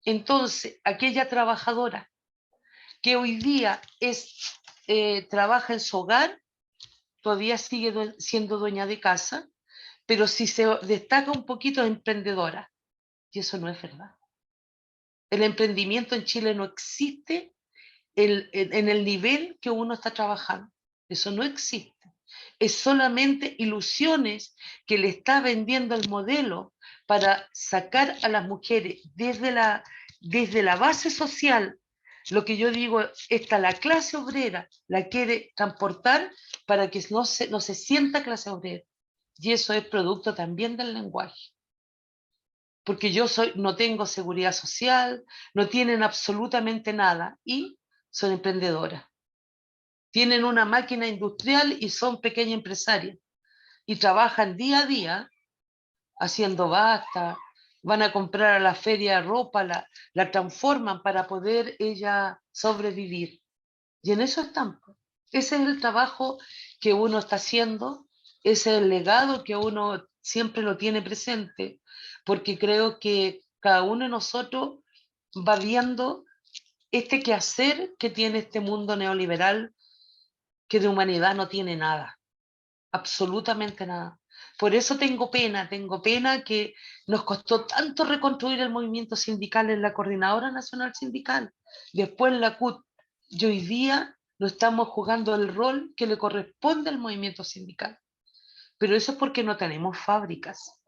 Entonces, aquella trabajadora que hoy día trabaja en su hogar, todavía sigue siendo dueña de casa, pero si se destaca un poquito es emprendedora. Y eso no es verdad. El emprendimiento en Chile no existe en el nivel que uno está trabajando. Eso no existe. Es solamente ilusiones que le está vendiendo el modelo para sacar a las mujeres desde la base social. Lo que yo digo, la clase obrera la quiere transportar para que no se sienta clase obrera. Y eso es producto también del lenguaje. Porque no tengo seguridad social, no tienen absolutamente nada y son emprendedoras. Tienen una máquina industrial y son pequeñas empresarias y trabajan día a día haciendo basta, van a comprar a la feria ropa, la transforman para poder ella sobrevivir. Y en eso están. Ese es el trabajo que uno está haciendo, ese es el legado que uno siempre lo tiene presente, porque creo que cada uno de nosotros va viendo este quehacer que tiene este mundo neoliberal, que de humanidad no tiene nada, absolutamente nada. Por eso tengo pena que nos costó tanto reconstruir el movimiento sindical en la Coordinadora Nacional Sindical, después en la CUT, y hoy día no estamos jugando el rol que le corresponde al movimiento sindical. Pero eso es porque no tenemos fábricas.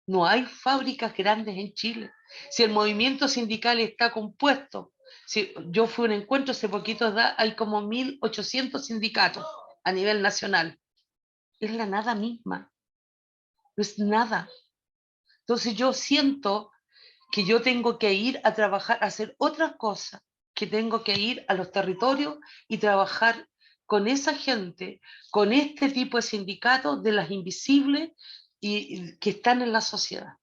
No hay fábricas grandes en Chile. Si el movimiento sindical está compuesto, si yo fui a un encuentro hace poquito, hay como 1.800 sindicatos a nivel nacional. Es la nada misma. no es nada. Entonces yo siento que yo tengo que ir a trabajar, a hacer otras cosas, que tengo que ir a los territorios y trabajar con esa gente, con este tipo de sindicatos de las invisibles y que están en la sociedad.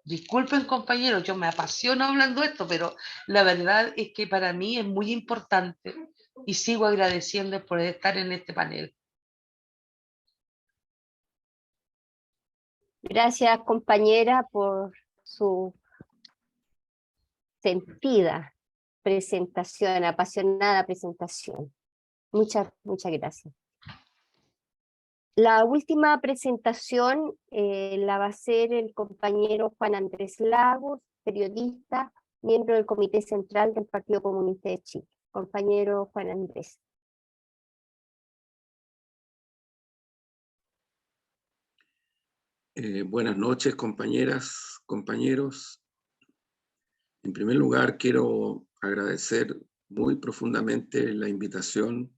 Disculpen, compañeros, yo me apasiono hablando de esto, pero la verdad es que para mí es muy importante y sigo agradeciendo por estar en este panel. Gracias, compañera, por su sentida presentación, apasionada presentación. Muchas gracias. La última presentación la va a hacer el compañero Juan Andrés Lagos, periodista, miembro del Comité Central del Partido Comunista de Chile. Compañero Juan Andrés. Buenas noches, compañeras, compañeros. En primer lugar, quiero agradecer muy profundamente la invitación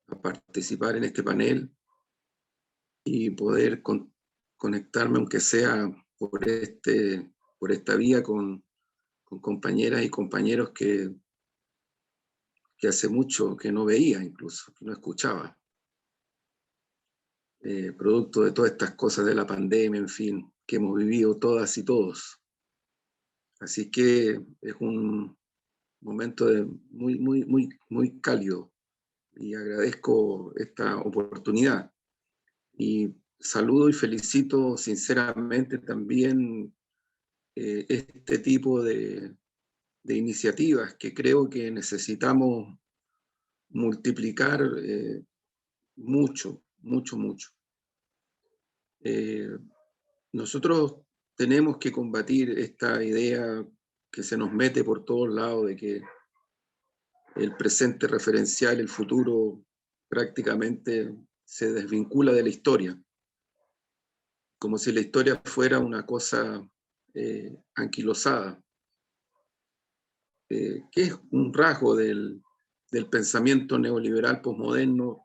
a participar en este panel y poder conectarme, aunque sea por esta vía, con compañeras y compañeros que hace mucho que no veía, incluso, que no escuchaba. Producto de todas estas cosas de la pandemia, en fin, que hemos vivido todas y todos. Así que es un momento muy cálido y agradezco esta oportunidad. Y saludo y felicito sinceramente también este tipo de iniciativas que creo que necesitamos multiplicar mucho. Nosotros tenemos que combatir esta idea que se nos mete por todos lados de que el presente referencial, el futuro prácticamente se desvincula de la historia, como si la historia fuera una cosa anquilosada, que es un rasgo del pensamiento neoliberal posmoderno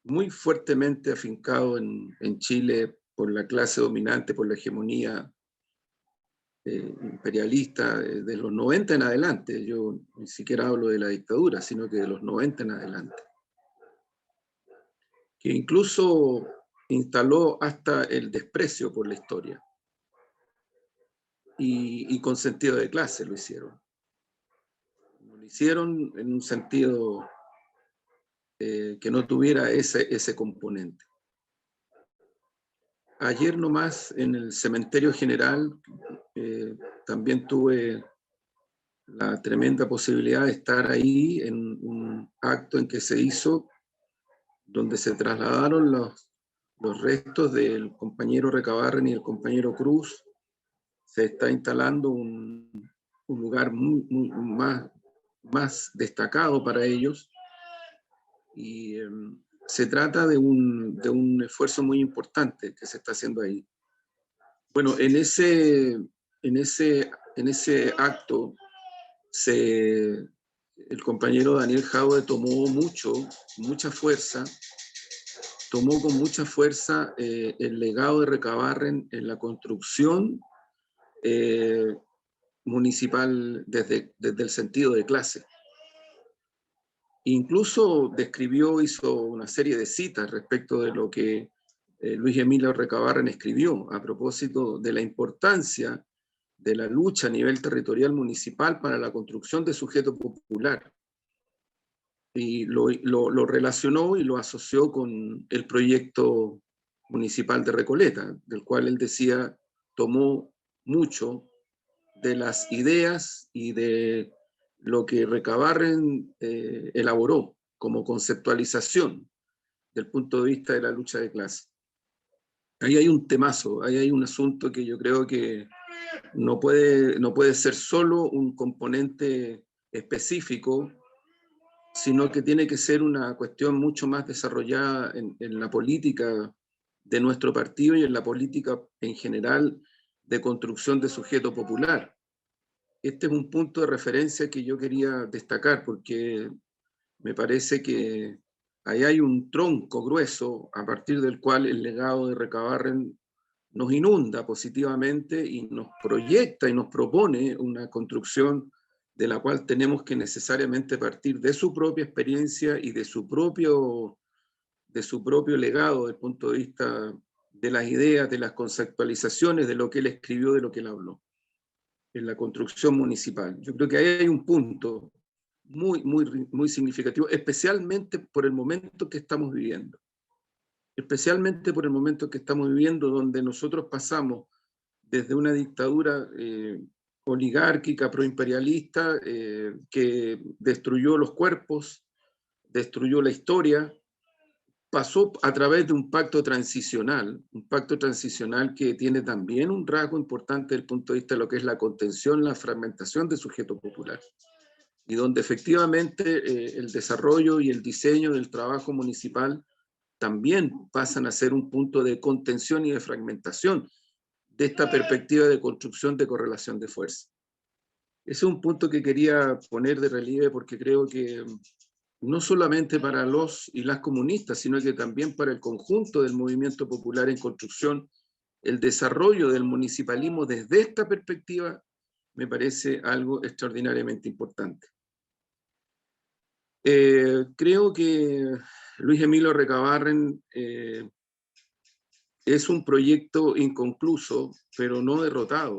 muy fuertemente afincado en Chile por la clase dominante, por la hegemonía imperialista de los 90 en adelante. Yo ni siquiera hablo de la dictadura, sino que de los 90 en adelante. Que incluso instaló hasta el desprecio por la historia. Y con sentido de clase lo hicieron. Lo hicieron en un sentido que no tuviera ese componente. Ayer nomás en el cementerio general también tuve la tremenda posibilidad de estar ahí en un acto en que se hizo, donde se trasladaron los restos del compañero Recabarren y el compañero Cruz. Se está instalando un lugar más destacado para ellos, y se trata de un esfuerzo muy importante que se está haciendo ahí. Bueno, en ese acto el compañero Daniel Jadwe tomó mucha fuerza, tomó con mucha fuerza el legado de Recabarren en la construcción municipal desde el sentido de clase. Incluso hizo una serie de citas respecto de lo que Luis Emilio Recabarren escribió a propósito de la importancia de la lucha a nivel territorial municipal para la construcción de sujeto popular. Y lo relacionó y lo asoció con el proyecto municipal de Recoleta, del cual él decía tomó mucho de las ideas y de lo que Recabarren elaboró como conceptualización del punto de vista de la lucha de clase. Ahí hay un temazo, ahí hay un asunto que yo creo que no puede ser solo un componente específico, sino que tiene que ser una cuestión mucho más desarrollada en la política de nuestro partido y en la política en general de construcción de sujeto popular. Este es un punto de referencia que yo quería destacar porque me parece que ahí hay un tronco grueso a partir del cual el legado de Recabarren nos inunda positivamente y nos proyecta y nos propone una construcción de la cual tenemos que necesariamente partir de su propia experiencia y de su propio legado desde el punto de vista de las ideas, de las conceptualizaciones, de lo que él escribió, de lo que él habló en la construcción municipal. Yo creo que ahí hay un punto muy significativo, especialmente por el momento que estamos viviendo. Especialmente por el momento que estamos viviendo, donde nosotros pasamos desde una dictadura oligárquica, proimperialista, que destruyó los cuerpos, destruyó la historia, pasó a través de un pacto transicional que tiene también un rasgo importante desde el punto de vista de lo que es la contención, la fragmentación del sujeto popular, y donde efectivamente el desarrollo y el diseño del trabajo municipal también pasan a ser un punto de contención y de fragmentación de esta perspectiva de construcción de correlación de fuerza. Ese es un punto que quería poner de relieve porque creo que no solamente para los y las comunistas, sino que también para el conjunto del movimiento popular en construcción, el desarrollo del municipalismo desde esta perspectiva me parece algo extraordinariamente importante. Creo que Luis Emilio Recabarren es un proyecto inconcluso, pero no derrotado,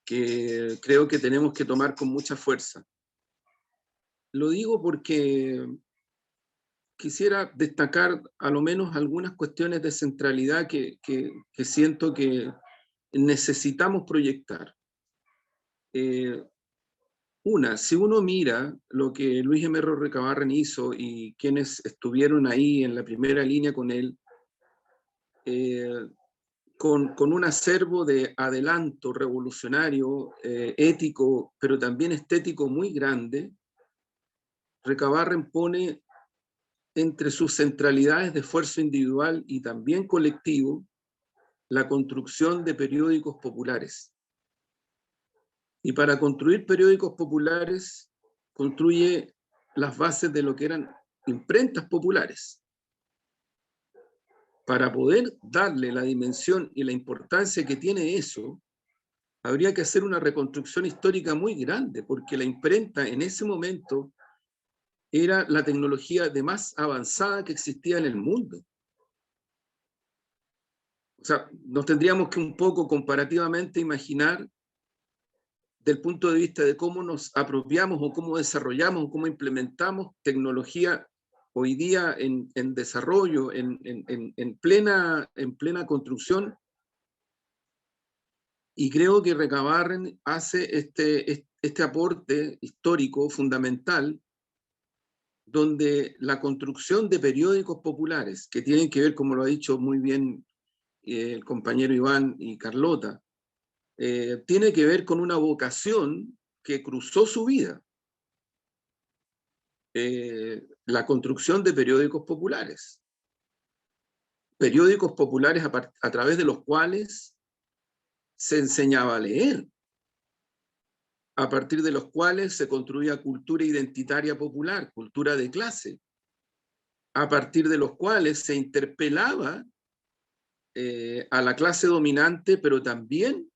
que creo que tenemos que tomar con mucha fuerza. Lo digo porque quisiera destacar a lo menos algunas cuestiones de centralidad que siento que necesitamos proyectar. Una, si uno mira lo que Luis Emilio Recabarren hizo y quienes estuvieron ahí en la primera línea con él, con un acervo de adelanto revolucionario, ético, pero también estético muy grande, Recabarren pone entre sus centralidades de esfuerzo individual y también colectivo la construcción de periódicos populares. Y para construir periódicos populares, construye las bases de lo que eran imprentas populares. Para poder darle la dimensión y la importancia que tiene eso, habría que hacer una reconstrucción histórica muy grande, porque la imprenta en ese momento era la tecnología de más avanzada que existía en el mundo. O sea, nos tendríamos que un poco comparativamente imaginar del punto de vista de cómo nos apropiamos o cómo desarrollamos o cómo implementamos tecnología hoy día en desarrollo, en plena construcción. Y creo que Recabarren hace este aporte histórico fundamental, donde la construcción de periódicos populares, que tienen que ver, como lo ha dicho muy bien el compañero Iván y Carlota, tiene que ver con una vocación que cruzó su vida. La construcción de periódicos populares. Periódicos populares a través de los cuales se enseñaba a leer, a partir de los cuales se construía cultura identitaria popular, cultura de clase, a partir de los cuales se interpelaba a la clase dominante, pero también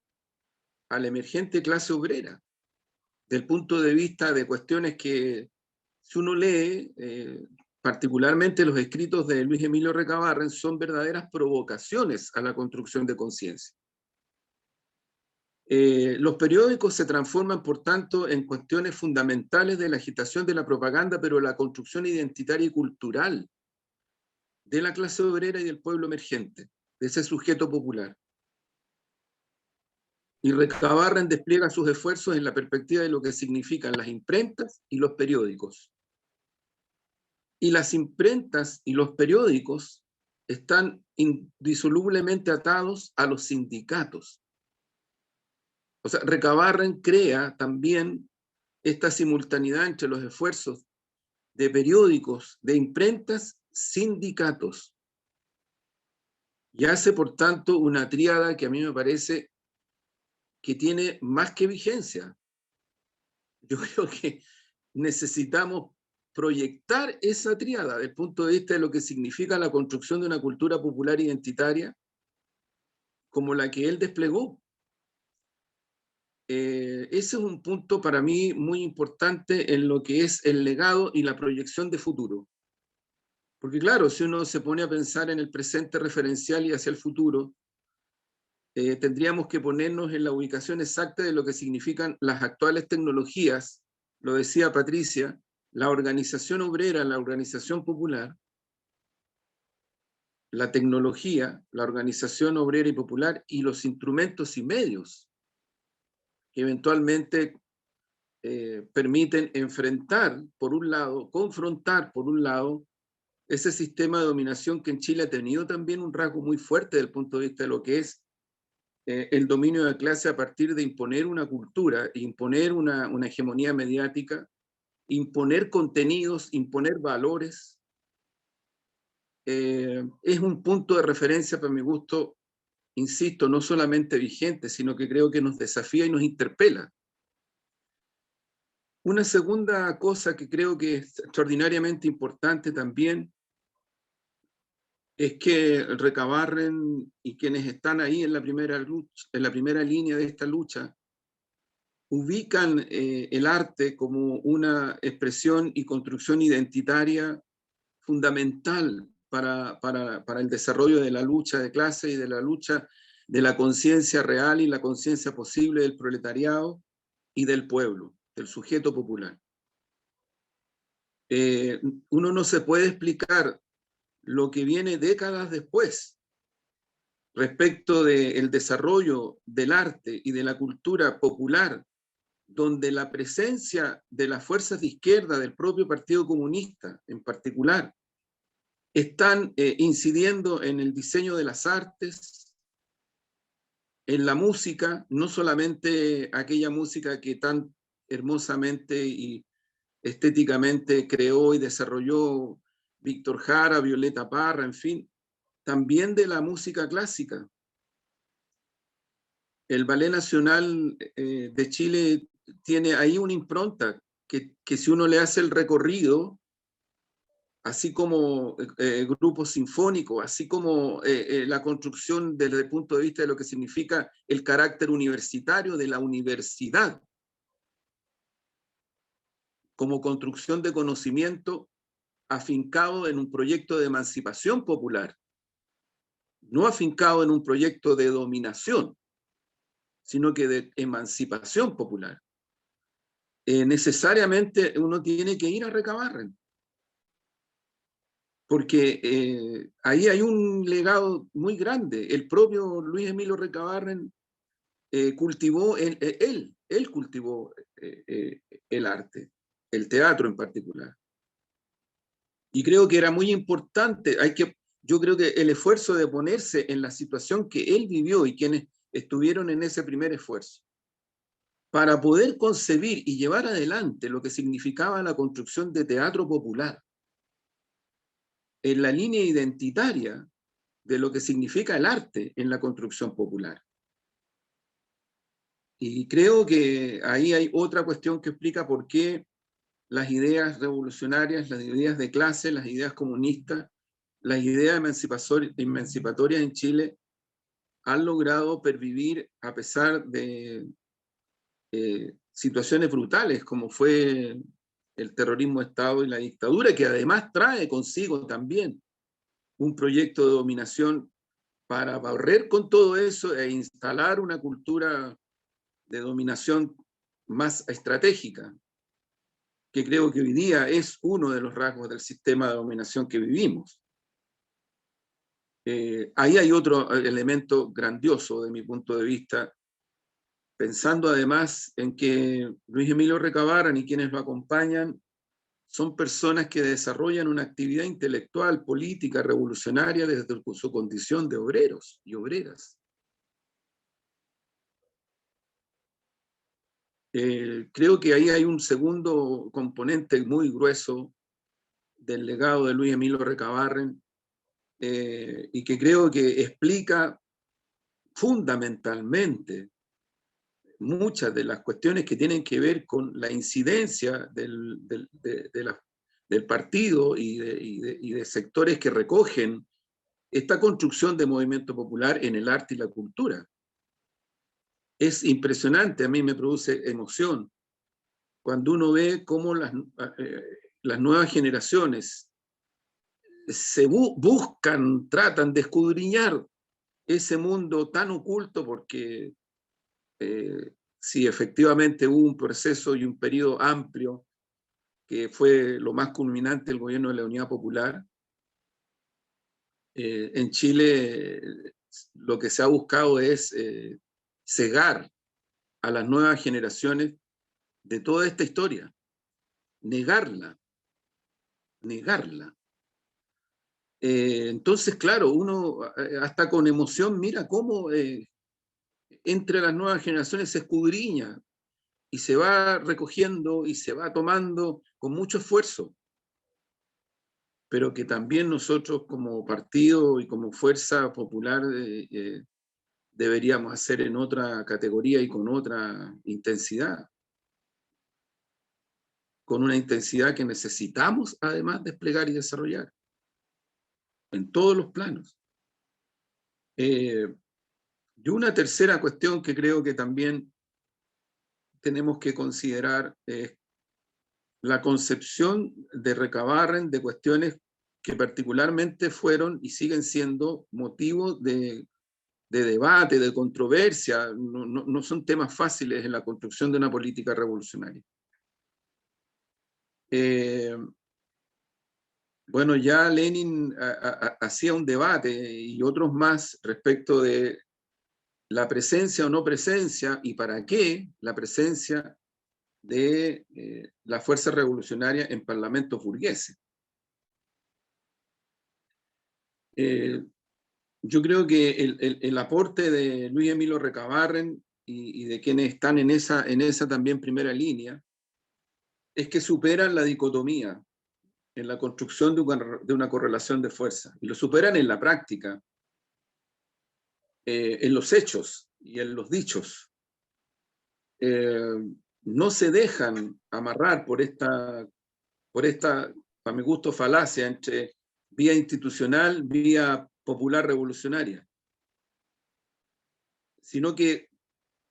a la emergente clase obrera, del punto de vista de cuestiones que, si uno lee, particularmente los escritos de Luis Emilio Recabarren, son verdaderas provocaciones a la construcción de conciencia. Los periódicos se transforman, por tanto, en cuestiones fundamentales de la agitación de la propaganda, pero la construcción identitaria y cultural de la clase obrera y del pueblo emergente, de ese sujeto popular. Y Recabarren despliega sus esfuerzos en la perspectiva de lo que significan las imprentas y los periódicos. Y las imprentas y los periódicos están indisolublemente atados a los sindicatos. O sea, Recabarren crea también esta simultaneidad entre los esfuerzos de periódicos, de imprentas, sindicatos. Y hace, por tanto, una tríada que a mí me parece que tiene más que vigencia. Yo creo que necesitamos proyectar esa tríada desde el punto de vista de lo que significa la construcción de una cultura popular identitaria como la que él desplegó. Ese es un punto para mí muy importante en lo que es el legado y la proyección de futuro. Porque claro, si uno se pone a pensar en el presente referencial y hacia el futuro, tendríamos que ponernos en la ubicación exacta de lo que significan las actuales tecnologías, lo decía Patricia, la organización obrera, la organización popular, la tecnología, la organización obrera y popular y los instrumentos y medios que eventualmente permiten enfrentar, por un lado, confrontar, por un lado, ese sistema de dominación que en Chile ha tenido también un rasgo muy fuerte desde el punto de vista de lo que es el dominio de clase a partir de imponer una cultura, imponer una hegemonía mediática, imponer contenidos, imponer valores. Es un punto de referencia para mi gusto, insisto, no solamente vigente, sino que creo que nos desafía y nos interpela. Una segunda cosa que creo que es extraordinariamente importante también es que Recabarren y quienes están ahí en la primera línea de esta lucha ubican el arte como una expresión y construcción identitaria fundamental para el desarrollo de la lucha de clase y de la lucha de la conciencia real y la conciencia posible del proletariado y del pueblo, del sujeto popular. Uno no se puede explicar lo que viene décadas después respecto del desarrollo del arte y de la cultura popular, donde la presencia de las fuerzas de izquierda, del propio Partido Comunista en particular, están incidiendo en el diseño de las artes, en la música, no solamente aquella música que tan hermosamente y estéticamente creó y desarrolló Víctor Jara, Violeta Parra, en fin, también de la música clásica. El Ballet Nacional de Chile tiene ahí una impronta que si uno le hace el recorrido, así como grupos sinfónicos, así como la construcción desde el punto de vista de lo que significa el carácter universitario de la universidad, como construcción de conocimiento afincado en un proyecto de emancipación popular, no afincado en un proyecto de dominación, sino que de emancipación popular. Necesariamente uno tiene que ir a Recabarren, porque ahí hay un legado muy grande. El propio Luis Emilio Recabarren cultivó, él cultivó el arte, el teatro en particular. Y creo que era muy importante, yo creo que el esfuerzo de ponerse en la situación que él vivió y quienes estuvieron en ese primer esfuerzo, para poder concebir y llevar adelante lo que significaba la construcción de teatro popular, en la línea identitaria de lo que significa el arte en la construcción popular. Y creo que ahí hay otra cuestión que explica por qué las ideas revolucionarias, las ideas de clase, las ideas comunistas, las ideas emancipatorias en Chile han logrado pervivir a pesar de situaciones brutales como fue el terrorismo de Estado y la dictadura, que además trae consigo también un proyecto de dominación para barrer con todo eso e instalar una cultura de dominación más estratégica, que creo que hoy día es uno de los rasgos del sistema de dominación que vivimos. Ahí hay otro elemento grandioso de mi punto de vista, pensando además en que Luis Emilio Recabarren y quienes lo acompañan son personas que desarrollan una actividad intelectual, política, revolucionaria desde su condición de obreros y obreras. Creo que ahí hay un segundo componente muy grueso del legado de Luis Emilio Recabarren y que creo que explica fundamentalmente muchas de las cuestiones que tienen que ver con la incidencia de del partido y de sectores que recogen esta construcción de movimiento popular en el arte y la cultura. Es impresionante, a mí me produce emoción cuando uno ve cómo las nuevas generaciones se buscan, tratan de escudriñar ese mundo tan oculto, porque sí, efectivamente hubo un proceso y un periodo amplio que fue lo más culminante del gobierno de la Unidad Popular. En Chile lo que se ha buscado es cegar a las nuevas generaciones de toda esta historia, negarla. Entonces, claro, uno hasta con emoción mira cómo entre las nuevas generaciones se escudriña y se va recogiendo y se va tomando con mucho esfuerzo, pero que también nosotros como partido y como fuerza popular deberíamos hacer en otra categoría y con otra intensidad. Con una intensidad que necesitamos además desplegar y desarrollar en todos los planos. Y una tercera cuestión que creo que también tenemos que considerar es la concepción de Recabarren de cuestiones que particularmente fueron y siguen siendo motivo de debate, de controversia. No son temas fáciles en la construcción de una política revolucionaria. Bueno, ya Lenin hacía un debate y otros más respecto de la presencia o no presencia y para qué la presencia de la fuerza revolucionaria en parlamentos burgueses. Yo creo que el aporte de Luis Emilio Recabarren y de quienes están en esa también primera línea es que superan la dicotomía en la construcción de una correlación de fuerza, y lo superan en la práctica, en los hechos y en los dichos. No se dejan amarrar por esta, a mi gusto, falacia entre vía institucional, vía popular revolucionaria, sino que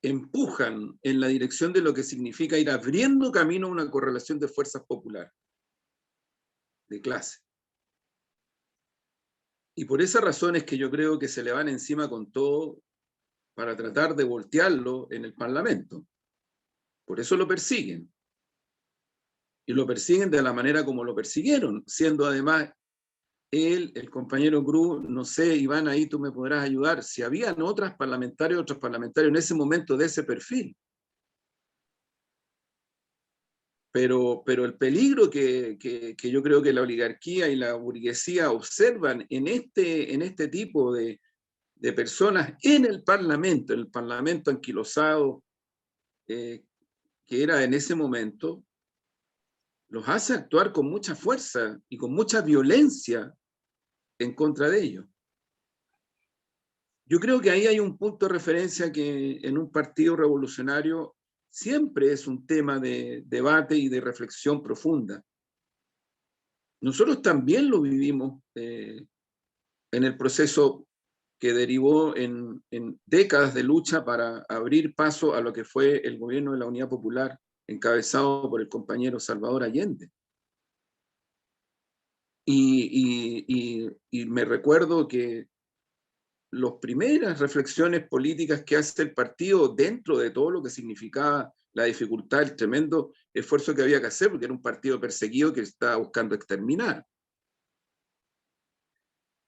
empujan en la dirección de lo que significa ir abriendo camino a una correlación de fuerzas popular, de clase. Y por esa razón es que yo creo que se le van encima con todo para tratar de voltearlo en el Parlamento. Por eso lo persiguen. Y lo persiguen de la manera como lo persiguieron, siendo además él, el compañero Cruz, no sé, Iván, ahí tú me podrás ayudar, si habían otros parlamentarios en ese momento de ese perfil. Pero el peligro que yo creo que la oligarquía y la burguesía observan en este tipo de personas en el Parlamento anquilosado que era en ese momento, los hace actuar con mucha fuerza y con mucha violencia en contra de ellos. Yo creo que ahí hay un punto de referencia que en un partido revolucionario siempre es un tema de debate y de reflexión profunda. Nosotros también lo vivimos en el proceso que derivó en décadas de lucha para abrir paso a lo que fue el gobierno de la Unidad Popular, encabezado por el compañero Salvador Allende. Y me recuerdo que las primeras reflexiones políticas que hace el partido dentro de todo lo que significaba la dificultad, el tremendo esfuerzo que había que hacer, porque era un partido perseguido que estaba buscando exterminar.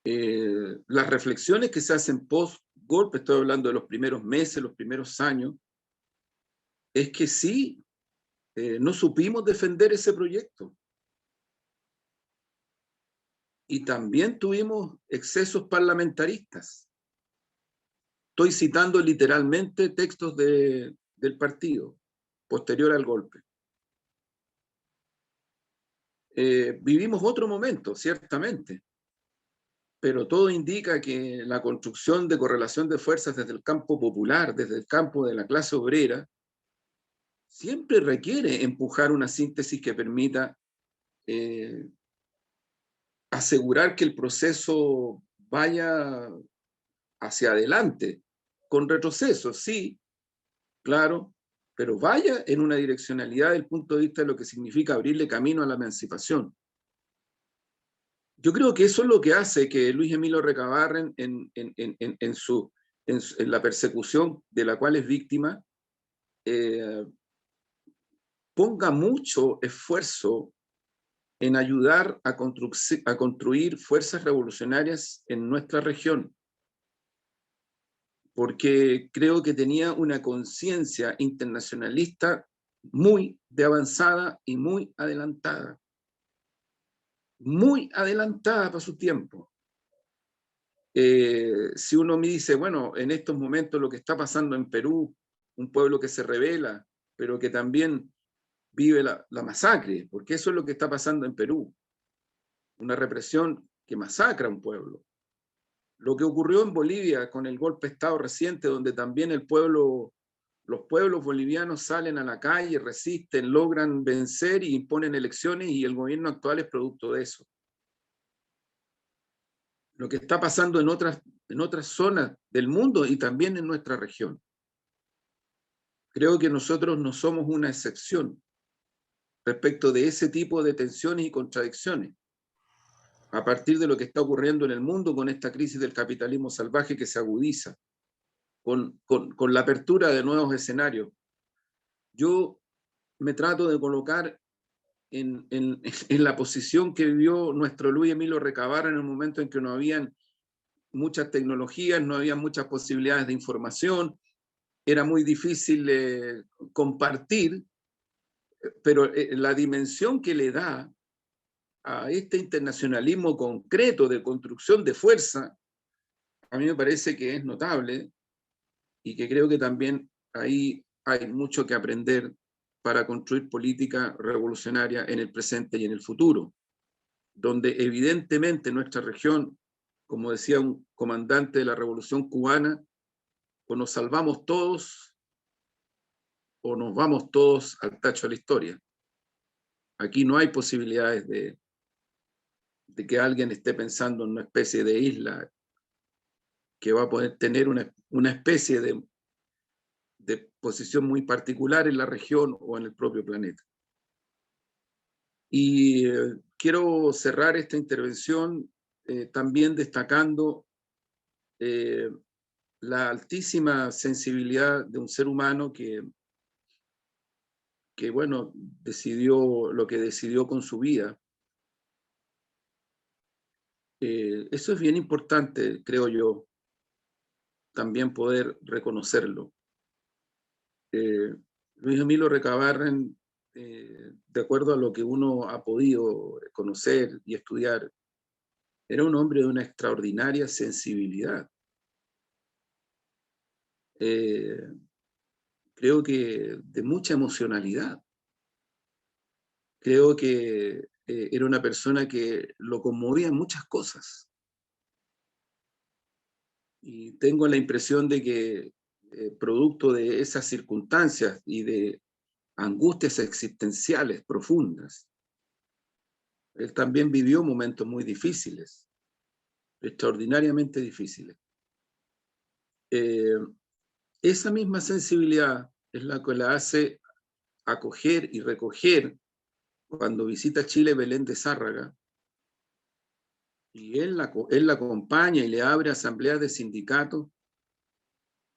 Las reflexiones que se hacen post-golpe, estoy hablando de los primeros meses, los primeros años, es que sí, no supimos defender ese proyecto. Y también tuvimos excesos parlamentaristas. Estoy citando literalmente textos del partido, posterior al golpe. Vivimos otro momento, ciertamente, pero todo indica que la construcción de correlación de fuerzas desde el campo popular, desde el campo de la clase obrera, siempre requiere empujar una síntesis que permita asegurar que el proceso vaya hacia adelante, con retrocesos, sí, claro, pero vaya en una direccionalidad desde el punto de vista de lo que significa abrirle camino a la emancipación. Yo creo que eso es lo que hace que Luis Emilio Recabarren en la persecución de la cual es víctima, ponga mucho esfuerzo en ayudar a construir fuerzas revolucionarias en nuestra región, porque creo que tenía una conciencia internacionalista muy de avanzada y muy adelantada para su tiempo. Si uno me dice, bueno, en estos momentos lo que está pasando en Perú, un pueblo que se rebela, pero que también vive la masacre, porque eso es lo que está pasando en Perú, una represión que masacra a un pueblo. Lo que ocurrió en Bolivia con el golpe de Estado reciente, donde también los pueblos bolivianos salen a la calle, resisten, logran vencer y imponen elecciones, y el gobierno actual es producto de eso. Lo que está pasando en otras zonas del mundo y también en nuestra región. Creo que nosotros no somos una excepción respecto de ese tipo de tensiones y contradicciones, a partir de lo que está ocurriendo en el mundo con esta crisis del capitalismo salvaje que se agudiza, con la apertura de nuevos escenarios. Yo me trato de colocar en la posición que vivió nuestro Luis Emilio Recabarren en el momento en que no habían muchas tecnologías, no había muchas posibilidades de información, era muy difícil compartir, pero la dimensión que le da a este internacionalismo concreto de construcción de fuerza, a mí me parece que es notable, y que creo que también ahí hay mucho que aprender para construir política revolucionaria en el presente y en el futuro, donde evidentemente nuestra región, como decía un comandante de la Revolución Cubana, o nos salvamos todos o nos vamos todos al tacho de la historia. Aquí no hay posibilidades de que alguien esté pensando en una especie de isla que va a poder tener una especie de posición muy particular en la región o en el propio planeta. Y quiero cerrar esta intervención también destacando la altísima sensibilidad de un ser humano que bueno, decidió lo que decidió con su vida. Eso es bien importante, creo yo, también poder reconocerlo. Luis Emilio Recabarren, de acuerdo a lo que uno ha podido conocer y estudiar, era un hombre de una extraordinaria sensibilidad. Creo que de mucha emocionalidad. Creo que era una persona que lo conmovía muchas cosas. Y tengo la impresión de que producto de esas circunstancias y de angustias existenciales profundas, él también vivió momentos muy difíciles, extraordinariamente difíciles. Esa misma sensibilidad es la que la hace acoger y recoger cuando visita Chile Belén de Zárraga, y él la acompaña y le abre asambleas de sindicatos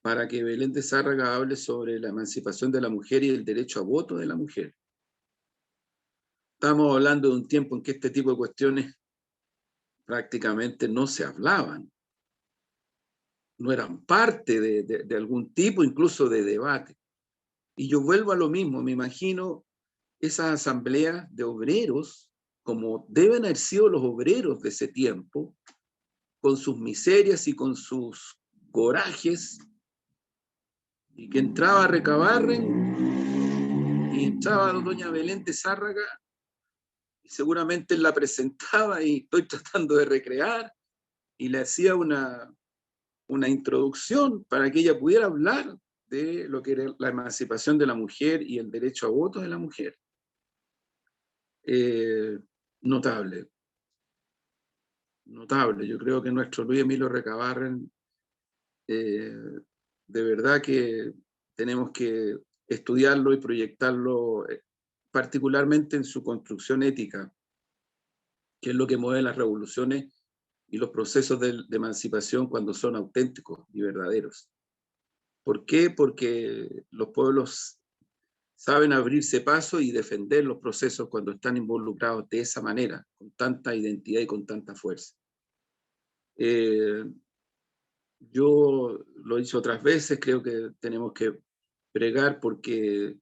para que Belén de Zárraga hable sobre la emancipación de la mujer y el derecho a voto de la mujer. Estamos hablando de un tiempo en que este tipo de cuestiones prácticamente no se hablaban, no eran parte de algún tipo incluso de debate. Y yo vuelvo a lo mismo, me imagino esas asambleas de obreros, como deben haber sido los obreros de ese tiempo, con sus miserias y con sus corajes, y que entraba Recabarren y entraba doña Belén de Zárraga, y seguramente él la presentaba, y estoy tratando de recrear, y le hacía una introducción para que ella pudiera hablar de lo que era la emancipación de la mujer y el derecho a voto de la mujer. notable. Notable. Yo creo que nuestro Luis Emilio Recabarren, de verdad que tenemos que estudiarlo y proyectarlo, particularmente en su construcción ética, que es lo que mueve las revoluciones y los procesos de emancipación cuando son auténticos y verdaderos. ¿Por qué? Porque los pueblos saben abrirse paso y defender los procesos cuando están involucrados de esa manera, con tanta identidad y con tanta fuerza. Yo lo he dicho otras veces, creo que tenemos que pregar porque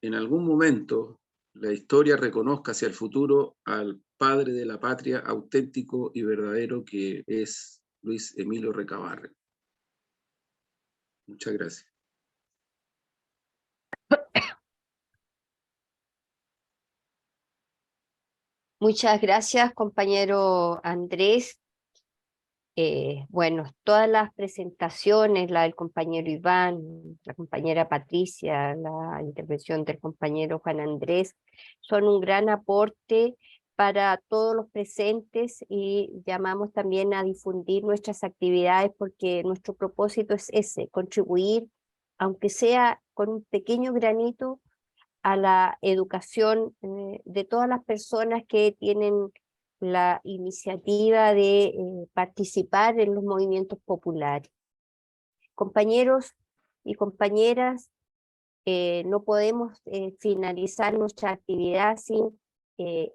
en algún momento la historia reconozca hacia el futuro al padre de la patria auténtico y verdadero que es Luis Emilio Recabarren. Muchas gracias. Muchas gracias, compañero Andrés. Bueno, todas las presentaciones, la del compañero Iván, la compañera Patricia, la intervención del compañero Juan Andrés, son un gran aporte para todos los presentes y llamamos también a difundir nuestras actividades porque nuestro propósito es ese, contribuir, aunque sea con un pequeño granito, a la educación de todas las personas que tienen la iniciativa de participar en los movimientos populares. Compañeros y compañeras, no podemos finalizar nuestra actividad sin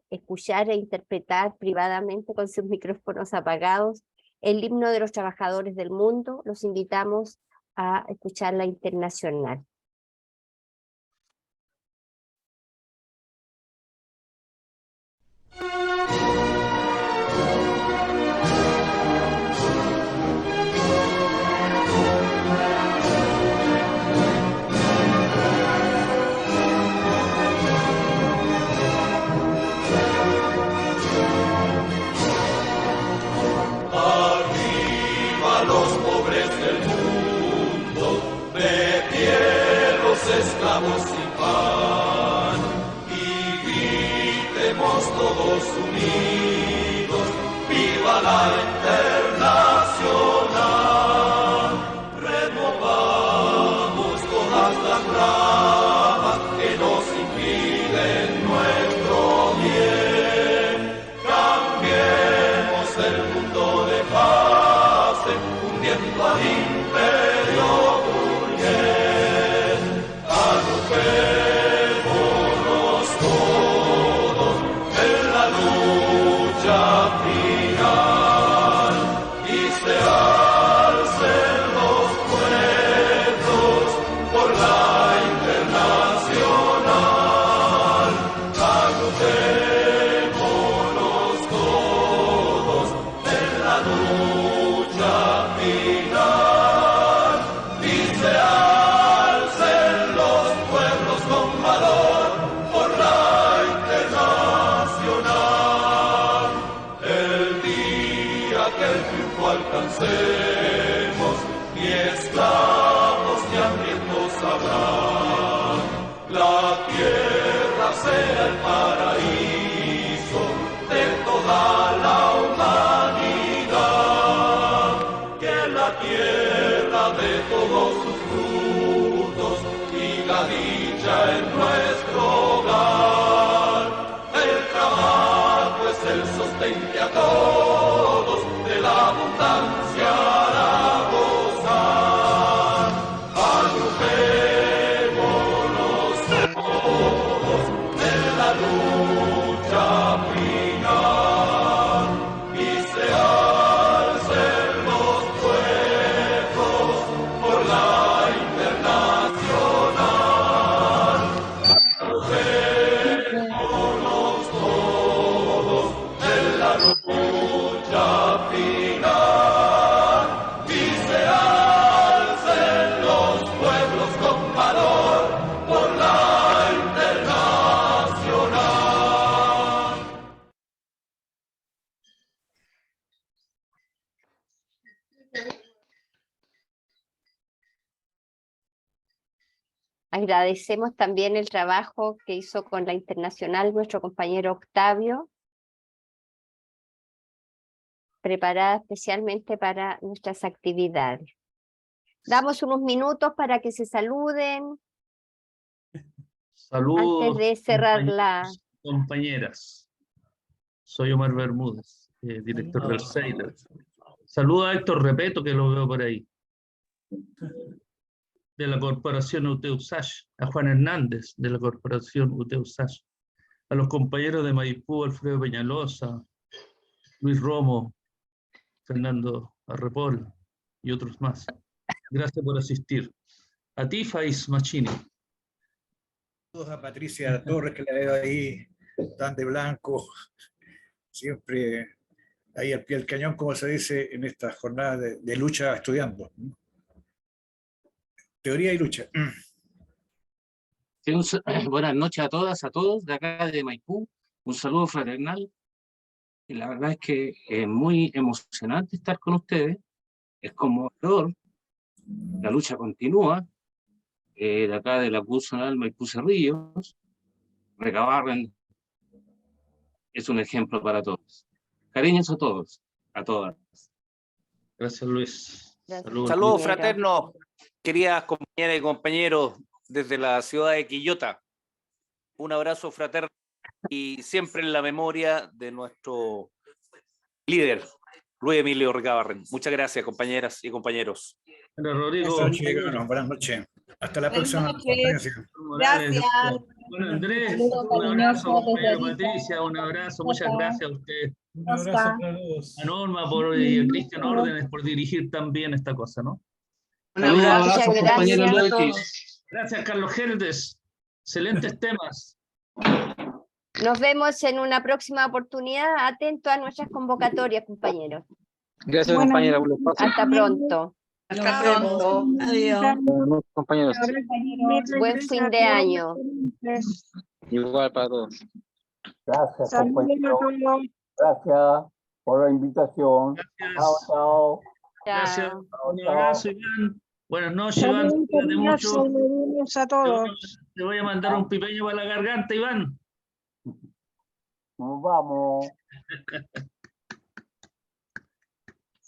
escuchar e interpretar privadamente con sus micrófonos apagados el himno de los trabajadores del mundo. Los invitamos a escuchar la internacional. Esclavos sin pan, y gritemos todos unidos, viva la Internacional, removamos todas las trabas que nos impiden nuestro bien, cambiemos el mundo de fase, hundiendo al imperio burgués. Agrupémonos todos en la lucha final y se alcen los pueblos por la Internacional. Agrupémonos todos en la lucha final y se alcen los pueblos con valor por la Internacional. El día que el triunfo alcancemos, ni esclavos ni hambrientos habrá. La tierra será el paraíso de toda la humanidad. Que la tierra de todos sus frutos y la dicha en nuestro hogar. El trabajo es el sostén que a todos de la abundancia hará gozar. Agrupémonos todos en la luz. Agradecemos también el trabajo que hizo con la Internacional nuestro compañero Octavio, preparada especialmente para nuestras actividades. Damos unos minutos para que se saluden Saludos, antes de cerrar compañeras. Soy Omar Bermúdez, director del Sailor. Saludo a Héctor Repeto, que lo veo por ahí, de la corporación UTEUSACH, a Juan Hernández, de la corporación UTEUSACH, a los compañeros de Maipú, Alfredo Peñalosa, Luis Romo, Fernando Arrepol y otros más. Gracias por asistir. A ti, Faiz Machini. A Patricia Torres, que la veo ahí tan de blanco, siempre ahí al pie del cañón, como se dice en esta jornada de lucha estudiando. Teoría y lucha. Sí, buenas noches a todas, a todos de acá de Maipú. Un saludo fraternal. Y la verdad es que es muy emocionante estar con ustedes. Es conmovedor. La lucha continúa. De acá de la Cruz Zonal Maipú Cerrillos. Recabarren es un ejemplo para todos. Cariños a todos, a todas. Gracias, Luis. Saludos fraternos, queridas compañeras y compañeros desde la ciudad de Quillota. Un abrazo fraterno y siempre en la memoria de nuestro líder, Luis Emilio Recabarren. Muchas gracias, compañeras y compañeros. Rodrigo. Buenas noches. Hasta la próxima. Gracias. Bueno, Andrés, un abrazo, compañero Patricia, un abrazo, muchas gracias a usted. Un abrazo para a Norma y a Cristian Órdenes por dirigir tan bien esta cosa, ¿no? Un abrazo, compañero. Gracias, Carlos Geldes. Excelentes temas. Nos vemos en una próxima oportunidad. Atento a nuestras convocatorias, compañeros. Gracias, compañera. Hasta pronto. Hasta pronto. Adiós. Compañeros. Buen fin de año. Igual para todos. Gracias, compañero. Gracias por la invitación. Chao, chao. Gracias. Un abrazo, Iván. Buenas noches, Iván. Cuídate mucho. A todos. Te voy a mandar un pipeño para la garganta, Iván. Nos vamos.